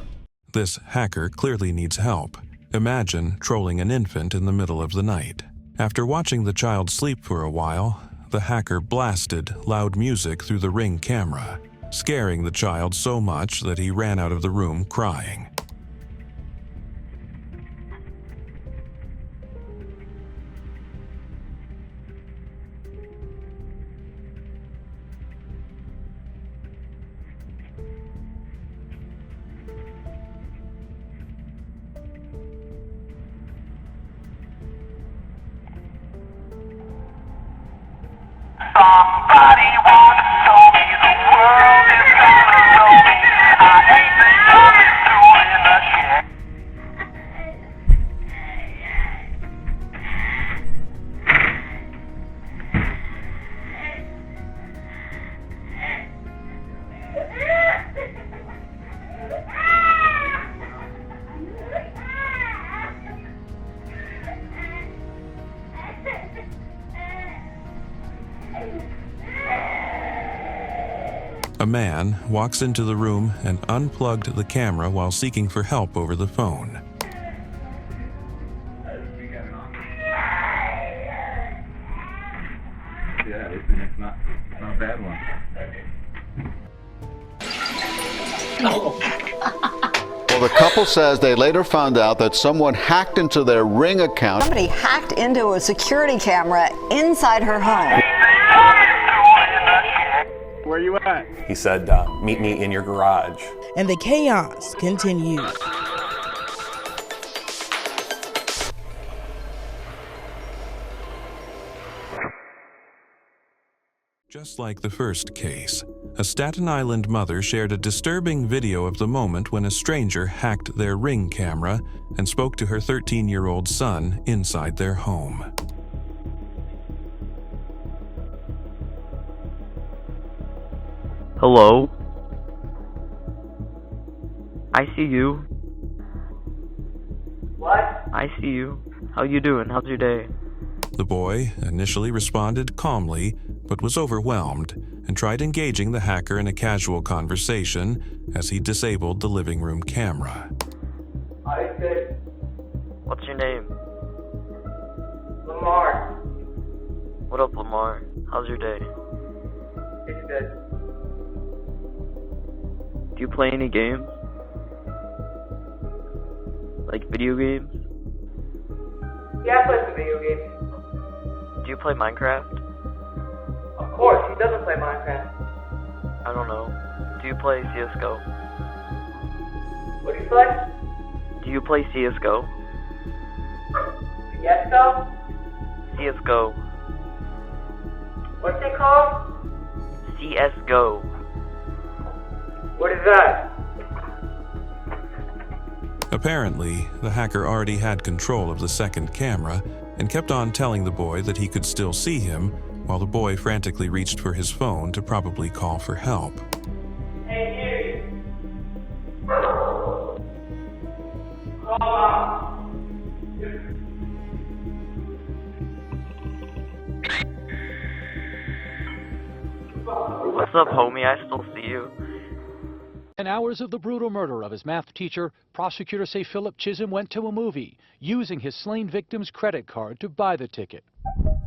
This hacker clearly needs help. Imagine trolling an infant in the middle of the night. After watching the child sleep for a while, the hacker blasted loud music through the Ring camera, scaring the child so much that he ran out of the room crying. Somebody once told me the world is gonna know me. I ain't the dumbest tool in the shed. A man walks into the room and unplugged the camera while seeking for help over the phone. Yeah, it's not a bad one. Well, the couple says they later found out that someone hacked into their Ring account. Somebody hacked into a security camera inside her home. Where you at? He said, meet me in your garage. And the chaos continues. Just like the first case, a Staten Island mother shared a disturbing video of the moment when a stranger hacked their Ring camera and spoke to her 13-year-old son inside their home. Hello? I see you. What? I see you. How you doing? How's your day? The boy initially responded calmly, but was overwhelmed and tried engaging the hacker in a casual conversation as he disabled the living room camera. I said, What's your name? Lamar. What up, Lamar? How's your day? It's good. Do you play any games? Like video games? Yeah, I play some video games. Do you play Minecraft? Of course, who doesn't play Minecraft? I don't know. Do you play CSGO? What do you play? Do you play CSGO? CSGO? CSGO. What's it called? CSGO. What is that? Apparently, the hacker already had control of the second camera and kept on telling the boy that he could still see him, while the boy frantically reached for his phone to probably call for help. Hey, you! Call out! What's up, homie? I still see you. In hours of the brutal murder of his math teacher, prosecutors say Philip Chisholm went to a movie, using his slain victim's credit card to buy the ticket.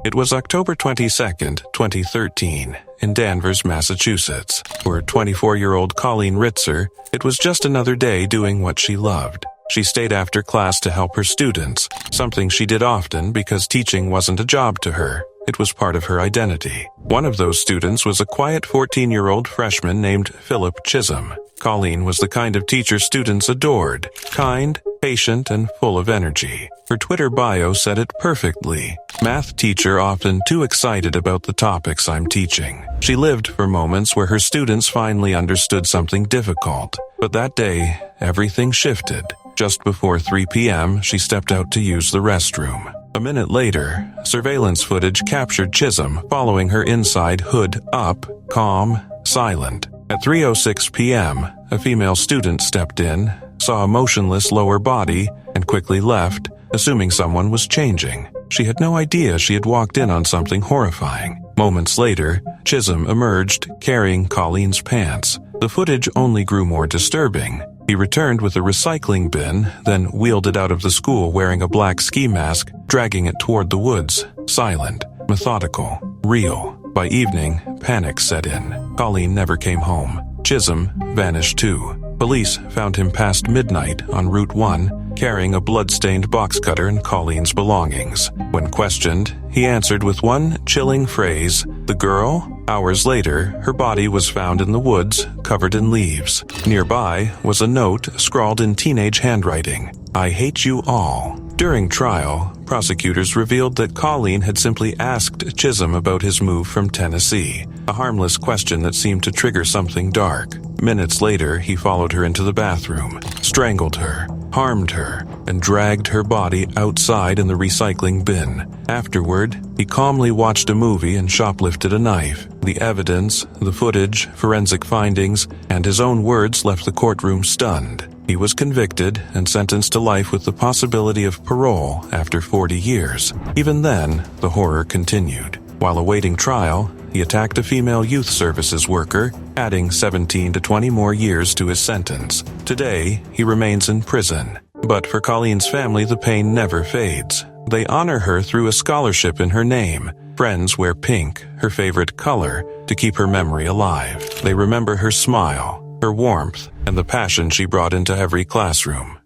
It was October 22nd, 2013, in Danvers, Massachusetts. For 24-year-old Colleen Ritzer, it was just another day doing what she loved. She stayed after class to help her students, something she did often because teaching wasn't a job to her. It was part of her identity. One of those students was a quiet 14-year-old freshman named Philip Chisholm. Colleen was the kind of teacher students adored, kind, patient, and full of energy. Her Twitter bio said it perfectly. Math teacher often too excited about the topics I'm teaching. She lived for moments where her students finally understood something difficult. But that day, everything shifted. Just before 3 p.m., she stepped out to use the restroom. A minute later, surveillance footage captured Chisholm following her inside, hood up, calm, silent. At 3:06 p.m., a female student stepped in, saw a motionless lower body, and quickly left, assuming someone was changing. She had no idea she had walked in on something horrifying. Moments later, Chisholm emerged, carrying Colleen's pants. The footage only grew more disturbing. He returned with a recycling bin, then wheeled it out of the school wearing a black ski mask, dragging it toward the woods. Silent, methodical, real. By evening, panic set in. Colleen never came home. Chisholm vanished too. Police found him past midnight on Route 1, carrying a blood-stained box cutter and Colleen's belongings. When questioned, he answered with one chilling phrase, "The girl?" Hours later, her body was found in the woods, covered in leaves. Nearby was a note scrawled in teenage handwriting, "I hate you all." During trial, prosecutors revealed that Colleen had simply asked Chisholm about his move from Tennessee, a harmless question that seemed to trigger something dark. Minutes later, he followed her into the bathroom, strangled her, harmed her, and dragged her body outside in the recycling bin. Afterward, he calmly watched a movie and shoplifted a knife. The evidence, the footage, forensic findings, and his own words left the courtroom stunned. He was convicted and sentenced to life with the possibility of parole after 40 years. Even then, the horror continued. While awaiting trial, he attacked a female youth services worker, adding 17 to 20 more years to his sentence. Today, he remains in prison. But for Colleen's family, the pain never fades. They honor her through a scholarship in her name. Friends wear pink, her favorite color, to keep her memory alive. They remember her smile, her warmth, and the passion she brought into every classroom.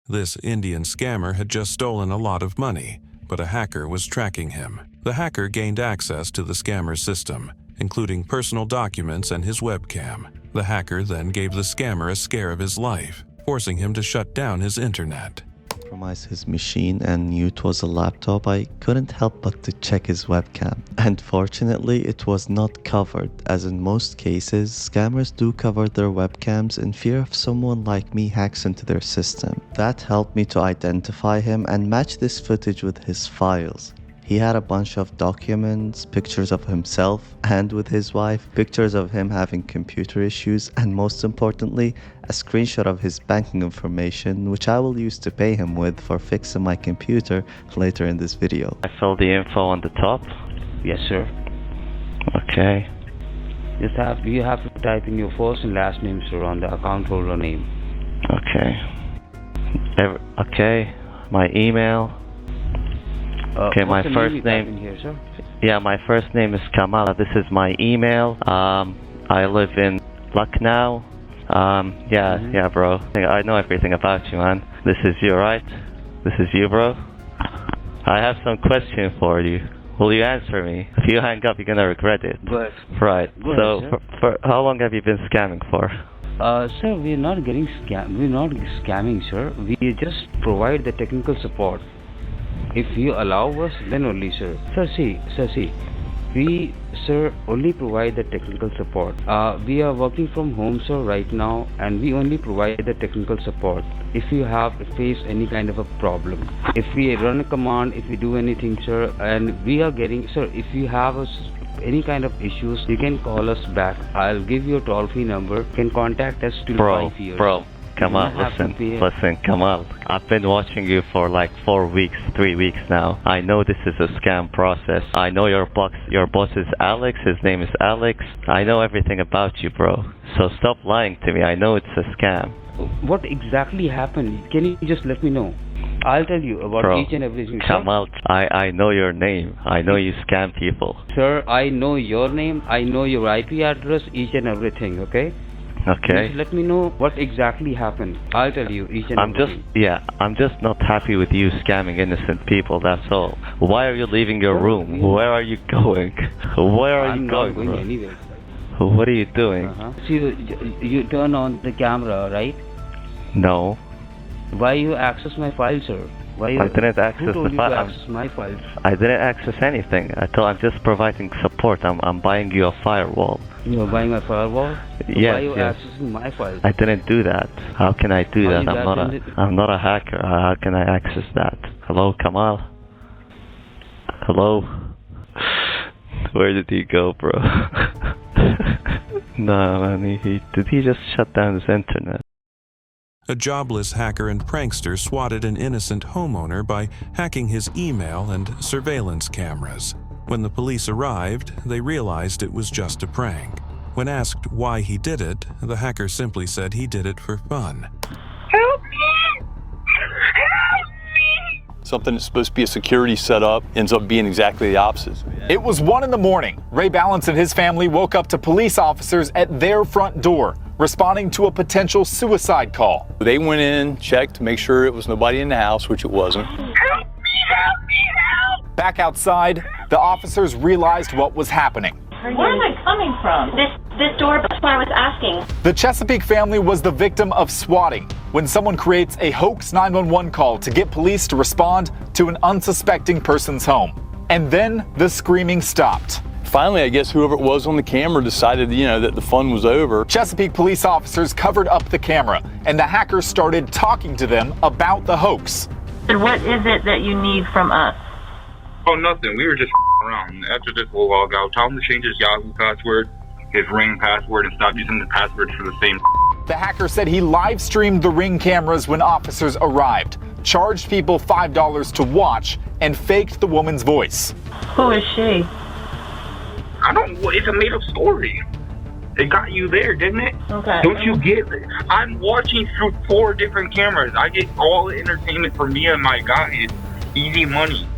This Indian scammer had just stolen a lot of money, but a hacker was tracking him. The hacker gained access to the scammer's system, including personal documents and his webcam. The hacker then gave the scammer a scare of his life, forcing him to shut down his internet. Compromised his machine and knew it was a laptop, I couldn't help but to check his webcam. And fortunately, it was not covered, as in most cases, scammers do cover their webcams in fear of someone like me hacks into their system. That helped me to identify him and match this footage with his files. He had a bunch of documents, pictures of himself and with his wife, pictures of him having computer issues, and most importantly, a screenshot of his banking information, which I will use to pay him with for fixing my computer later in this video. I filled the info on the top. Yes, sir. Okay. You have to type in your first and last name, sir, on the account holder name. Okay. Okay. My email. Okay, my first name. Here, sir? Yeah, my first name is Kamala. This is my email. I live in Lucknow. Yeah, bro. I know everything about you, man. This is you, right? This is you, bro. I have some question for you. Will you answer me? If you hang up, you're gonna regret it. Go ahead. Right. Go so, ahead, for how long have you been scamming for? Sir, we're not getting We're not scamming, sir. We just provide the technical support. If you allow us, then only, sir. Sir, see. We, sir, only provide the technical support. We are working from home, sir, right now, and we only provide the technical support. If you face any kind of a problem, if we run a command, if we do anything, sir, and we are getting, sir, if you have any kind of issues, you can call us back. I'll give you a toll-free number. You can contact us till 5 years. Kamal, listen, Kamal. I've been watching you for like 4 weeks, 3 weeks now. I know this is a scam process. I know your boss is Alex. His name is Alex. I know everything about you, bro. So stop lying to me. I know it's a scam. What exactly happened? Can you just let me know? I'll tell you about each and everything. Kamal, I know your name. I know you scam people. Sir, I know your name. I know your IP address, each and everything, okay? Okay. Just let me know what exactly happened. I'll tell you each and everything. I'm just not happy with you scamming innocent people, that's all. Why are you leaving your room? Where are you going? Where are you going, I'm not going bro? anywhere. What are you doing? See, you turn on the camera, right? No. Why you access my files, sir? I didn't access who told the you file. to access my files? I didn't access anything. I'm just providing support. I'm buying you a firewall. You're buying a firewall? Yes, Why are you yes. accessing my files? I didn't do that. How can I do that? I'm not a hacker. How can I access that? Hello, Kamal? Hello? Where did he go, bro? No, man, did he just shut down his internet? A jobless hacker and prankster swatted an innocent homeowner by hacking his email and surveillance cameras. When the police arrived, they realized it was just a prank. When asked why he did it, the hacker simply said he did it for fun. Help me! Help me! Something that's supposed to be a security setup ends up being exactly the opposite. It was 1 a.m. Ray Balance and his family woke up to police officers at their front door, responding to a potential suicide call. They went in, checked to make sure it was nobody in the house, which it wasn't. Help me! Help me! Help! Back outside, the officers realized what was happening. Where am I coming from? This door, that's why I was asking. The Chesapeake family was the victim of swatting, when someone creates a hoax 911 call to get police to respond to an unsuspecting person's home. And then the screaming stopped. Finally, I guess whoever it was on the camera decided, that the fun was over. Chesapeake police officers covered up the camera, and the hackers started talking to them about the hoax. And what is it that you need from us? Oh, nothing. We were just around. After this, we'll log out. Tell him to change his Yahoo password, his Ring password, and stop using the password for the same. The hacker said he live streamed the Ring cameras when officers arrived, charged people $5 to watch, and faked the woman's voice. Who is she? I don't. It's a made-up story. It got you there, didn't it? Okay. Don't you get it? I'm watching through 4 different cameras. I get all the entertainment from me and my guys. Easy money.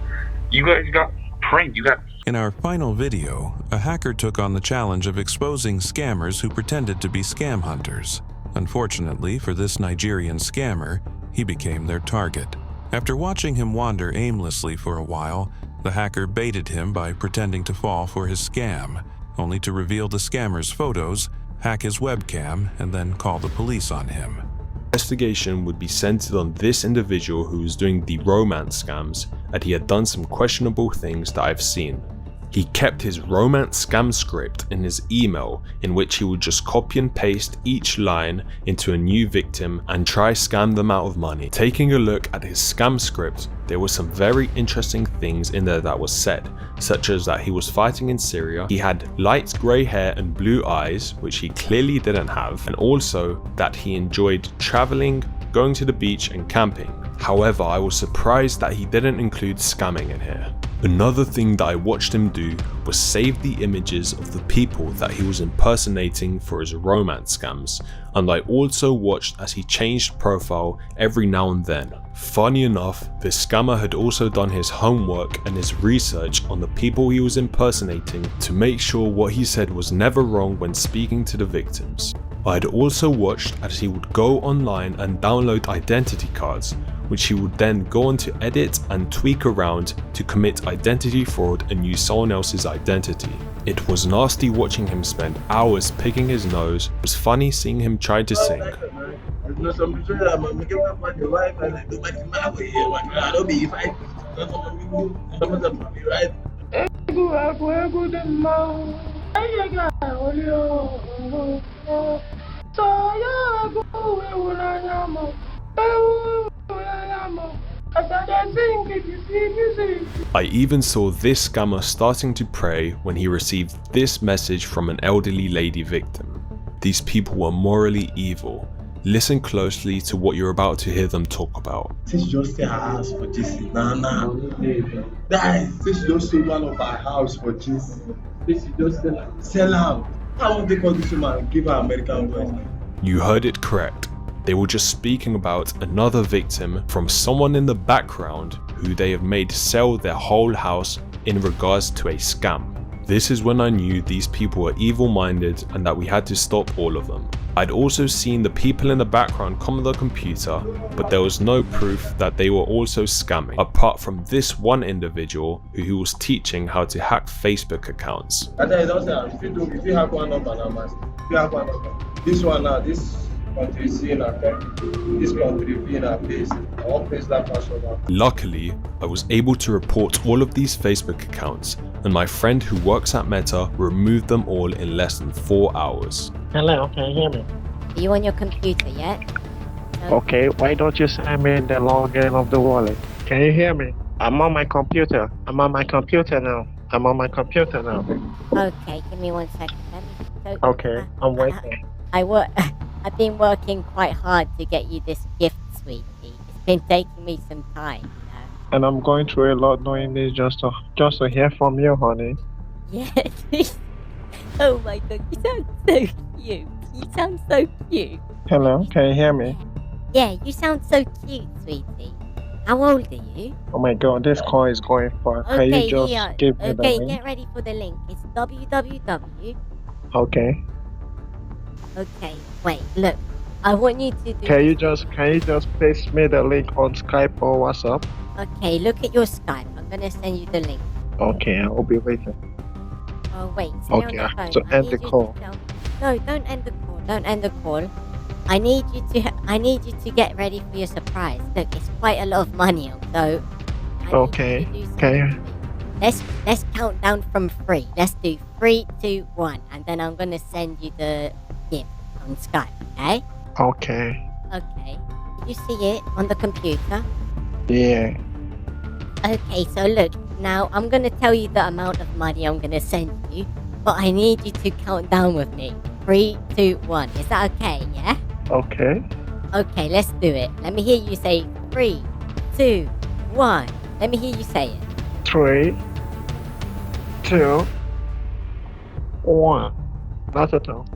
You guys got pranked. In our final video, a hacker took on the challenge of exposing scammers who pretended to be scam hunters. Unfortunately for this Nigerian scammer, he became their target. After watching him wander aimlessly for a while, the hacker baited him by pretending to fall for his scam, only to reveal the scammer's photos, hack his webcam, and then call the police on him. Investigation would be centered on this individual who was doing the romance scams, and he had done some questionable things that I've seen. He kept his romance scam script in his email, in which he would just copy and paste each line into a new victim and try scam them out of money. Taking a look at his scam script, there were some very interesting things in there that was said, such as that he was fighting in Syria, he had light grey hair and blue eyes, which he clearly didn't have, and also that he enjoyed travelling, going to the beach and camping. However, I was surprised that he didn't include scamming in here. Another thing that I watched him do was save the images of the people that he was impersonating for his romance scams, and I also watched as he changed profile every now and then. Funny enough, this scammer had also done his homework and his research on the people he was impersonating to make sure what he said was never wrong when speaking to the victims. I had also watched as he would go online and download identity cards, which he would then go on to edit and tweak around to commit identity fraud and use someone else's identity. It was nasty watching him spend hours picking his nose. It was funny seeing him try to sing. I even saw this scammer starting to pray when he received this message from an elderly lady victim. These people were morally evil. Listen closely to what you're about to hear them talk about. Since you just sell her house for this, nah. Guys, since you just sold one of our house for this, since you just sell out. I won't take all this woman and give her American boys. You heard it correct. They were just speaking about another victim from someone in the background who they have made sell their whole house in regards to a scam. This is when I knew these people were evil-minded and that we had to stop all of them. I'd also seen the people in the background come on the computer, but there was no proof that they were also scamming, apart from this one individual who was teaching how to hack Facebook accounts. I tell you, don't say, if you have one number now, man, if you have one number, this one now, this country is in our country, this country be in our place, I won't place that password now. Luckily, I was able to report all of these Facebook accounts, and my friend who works at Meta removed them all in less than 4 hours. Hello, can you hear me? Are you on your computer yet? Okay, why don't you send me the login of the wallet? Can you hear me? I'm on my computer. I'm on my computer now. Okay, give me 1 second. Okay, I'm waiting. I've been working quite hard to get you this gift, sweetie. It's been taking me some time, you know. And I'm going through a lot doing this just to hear from you, honey. Yes. Oh my god, you sound so cute. You sound so cute. Hello, can you hear me? Yeah, you sound so cute, sweetie. How old are you? Oh my god, this call is going fast. Can you just give me the link? Okay, get ready for the link. It's www. Okay. Okay, wait, look. I want you to do... Can you just paste me the link on Skype or WhatsApp? Okay, look at your Skype. I'm gonna send you the link. Okay, I will be waiting. Oh wait, okay, I have to end the call. No, don't end the call. Don't end the call. I need you to get ready for your surprise. Look, it's quite a lot of money, so. Okay. Okay. Let's count down from 3. Let's do 3, 2, 1, and then I'm gonna send you the gift on Skype. Okay? Okay. Okay. Did you see it on the computer? Yeah. Okay, so look. Now, I'm going to tell you the amount of money I'm going to send you, but I need you to count down with me. 3, 2, 1. Is that okay, yeah? Okay. Okay, let's do it. Let me hear you say 3, 2, 1. Let me hear you say it. 3, 2, 1. Not at all.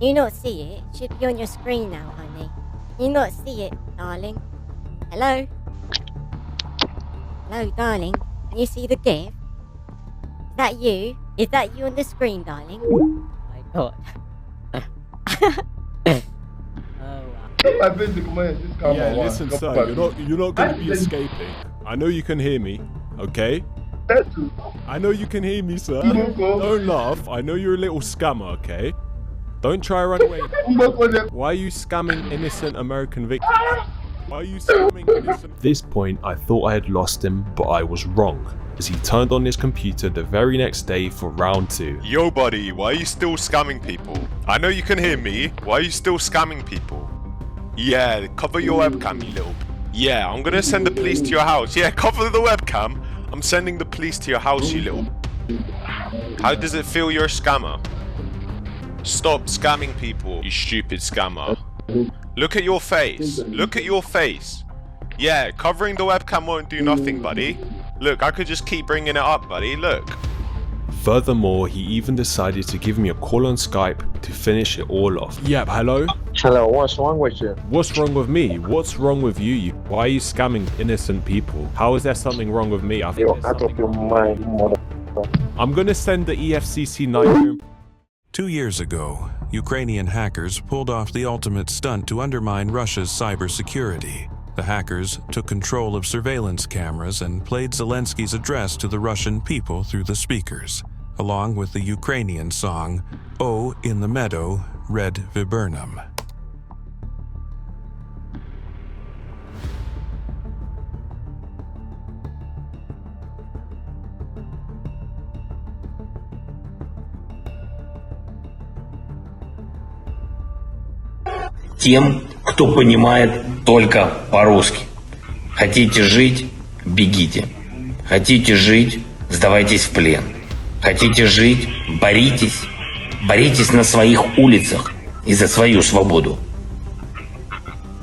You not see it? It should be on your screen now, honey. You not see it, darling? Hello? Hello, darling? Can you see the gift? Is that you? Is that you on the screen, darling? Oh my god. Yeah, listen, sir, you're not going to be escaping. I know you can hear me, okay? I know you can hear me, sir. Don't laugh. I know you're a little scammer, okay? Don't try to run away. Why are you scamming innocent American victims? Why are you scamming innocent? At this point, I thought I had lost him, but I was wrong, as he turned on his computer the very next day for round 2. Yo, buddy, why are you still scamming people? I know you can hear me. Why are you still scamming people? Yeah, cover your webcam, you little... Yeah, I'm gonna send the police to your house. Yeah, cover the webcam. I'm sending the police to your house, you little... How does it feel you're a scammer? Stop scamming people, you stupid scammer. Look at your face. Look at your face. Yeah, covering the webcam won't do nothing, buddy. Look, I could just keep bringing it up, buddy. Look. Furthermore, he even decided to give me a call on Skype to finish it all off. Yep, hello? Hello, what's wrong with you? What's wrong with me? What's wrong with you? Why are you scamming innocent people? How is there something wrong with me? I think you're out of your mind, motherfucker. I'm gonna send the EFCC nightmare. 2 years ago, Ukrainian hackers pulled off the ultimate stunt to undermine Russia's cybersecurity. The hackers took control of surveillance cameras and played Zelensky's address to the Russian people through the speakers, along with the Ukrainian song, "Oh, in the Meadow, Red Viburnum." Тем, кто понимает только по-русски. Хотите жить – бегите. Хотите жить – сдавайтесь в плен. Хотите жить – боритесь. Боритесь на своих улицах и за свою свободу.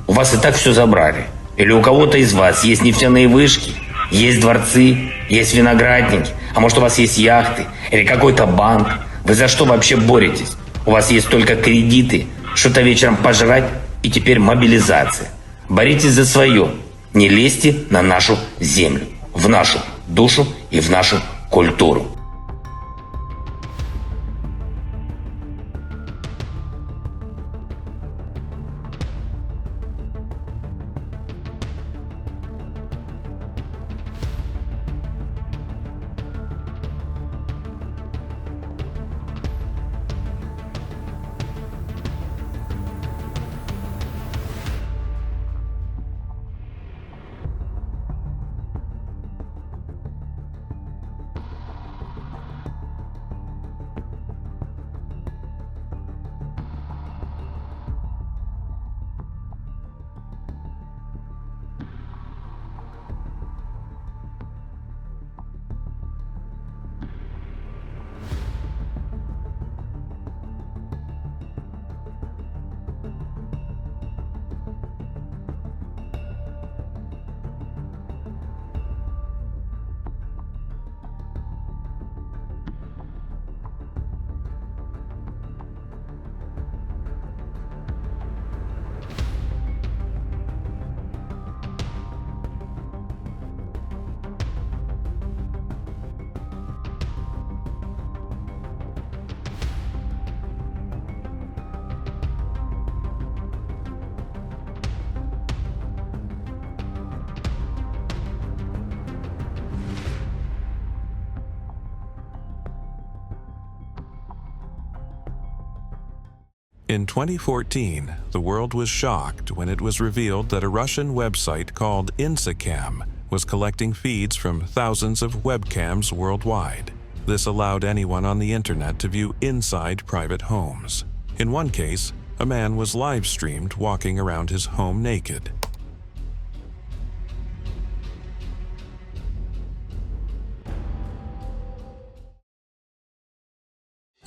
У вас и так все забрали. Или у кого-то из вас есть нефтяные вышки, есть дворцы, есть виноградники, а может у вас есть яхты или какой-то банк. Вы за что вообще боретесь? У вас есть только кредиты, что-то вечером пожрать и теперь мобилизация. Боритесь за свое. Не лезьте на нашу землю, в нашу душу и в нашу культуру. In 2014, the world was shocked when it was revealed that a Russian website called Instacam was collecting feeds from thousands of webcams worldwide. This allowed anyone on the internet to view inside private homes. In one case, a man was live-streamed walking around his home naked.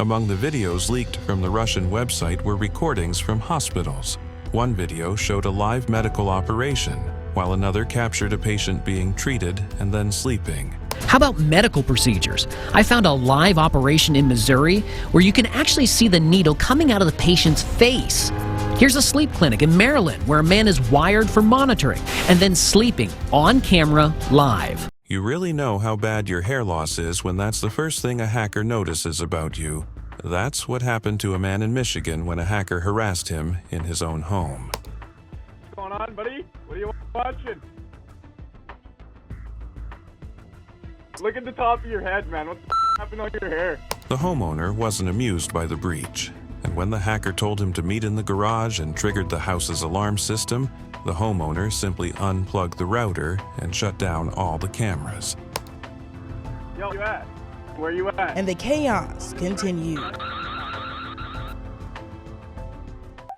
Among the videos leaked from the Russian website were recordings from hospitals. One video showed a live medical operation, while another captured a patient being treated and then sleeping. How about medical procedures? I found a live operation in Missouri where you can actually see the needle coming out of the patient's face. Here's a sleep clinic in Maryland where a man is wired for monitoring and then sleeping on camera live. You really know how bad your hair loss is when that's the first thing a hacker notices about you. That's what happened to a man in Michigan when a hacker harassed him in his own home. What's going on, buddy? What are you watching? Look at the top of your head, man. What the happened on your hair? The homeowner wasn't amused by the breach, and when the hacker told him to meet in the garage and triggered the house's alarm system, the homeowner simply unplugged the router and shut down all the cameras. Yo, where you at? Where you at? And the chaos continued.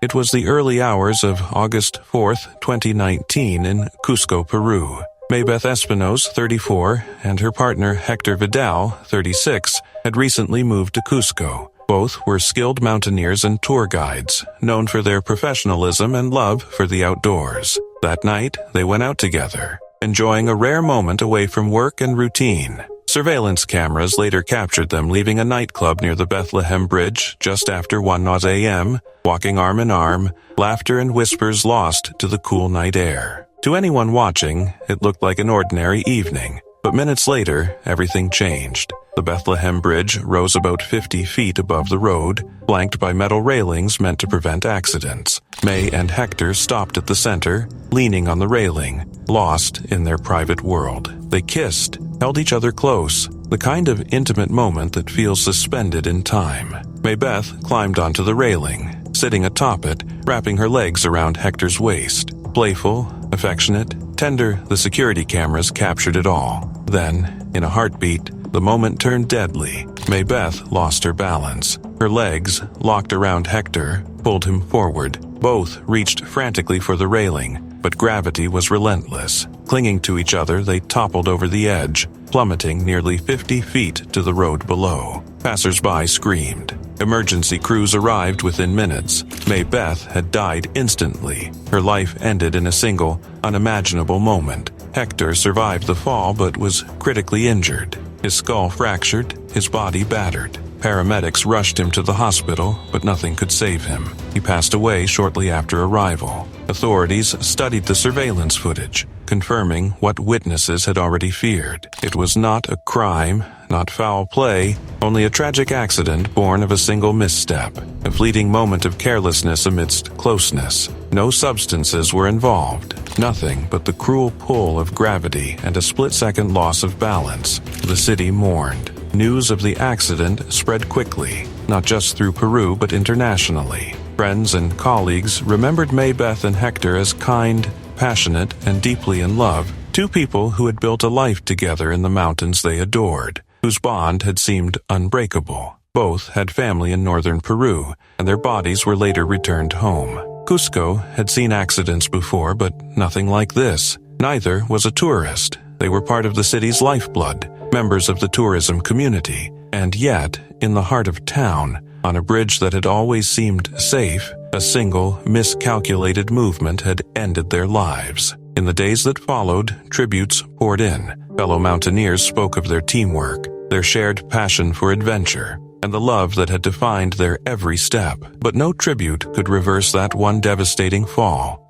It was the early hours of August 4th, 2019 in Cusco, Peru. Maybeth Espinoz, 34, and her partner Hector Vidal, 36, had recently moved to Cusco. Both were skilled mountaineers and tour guides, known for their professionalism and love for the outdoors. That night, they went out together, enjoying a rare moment away from work and routine. Surveillance cameras later captured them leaving a nightclub near the Bethlehem Bridge just after 1 a.m., walking arm in arm, laughter and whispers lost to the cool night air. To anyone watching, it looked like an ordinary evening, but minutes later, everything changed. The Bethlehem Bridge rose about 50 feet above the road, flanked by metal railings meant to prevent accidents. May and Hector stopped at the center, leaning on the railing, lost in their private world. They kissed, held each other close, the kind of intimate moment that feels suspended in time. Maybeth climbed onto the railing, sitting atop it, wrapping her legs around Hector's waist. Playful, affectionate, tender, the security cameras captured it all. Then, in a heartbeat, the moment turned deadly. Maybeth lost her balance. Her legs, locked around Hector, pulled him forward. Both reached frantically for the railing, but gravity was relentless. Clinging to each other, they toppled over the edge, plummeting nearly 50 feet to the road below. Passers-by screamed. Emergency crews arrived within minutes. May Beth had died instantly. Her life ended in a single, unimaginable moment. Hector survived the fall but was critically injured. His skull fractured, his body battered. Paramedics rushed him to the hospital, but nothing could save him. He passed away shortly after arrival. Authorities studied the surveillance footage, confirming what witnesses had already feared. It was not a crime, not foul play, only a tragic accident born of a single misstep, a fleeting moment of carelessness amidst closeness. No substances were involved, nothing but the cruel pull of gravity and a split-second loss of balance. The city mourned. News of the accident spread quickly, not just through Peru but internationally. Friends and colleagues remembered Maybeth and Hector as kind, passionate, and deeply in love, two people who had built a life together in the mountains they adored, whose bond had seemed unbreakable. Both had family in northern Peru, and their bodies were later returned home. Cusco had seen accidents before, but nothing like this. Neither was a tourist. They were part of the city's lifeblood, members of the tourism community, and yet, in the heart of town, on a bridge that had always seemed safe, a single, miscalculated movement had ended their lives. In the days that followed, tributes poured in. Fellow mountaineers spoke of their teamwork, their shared passion for adventure, and the love that had defined their every step. But no tribute could reverse that one devastating fall.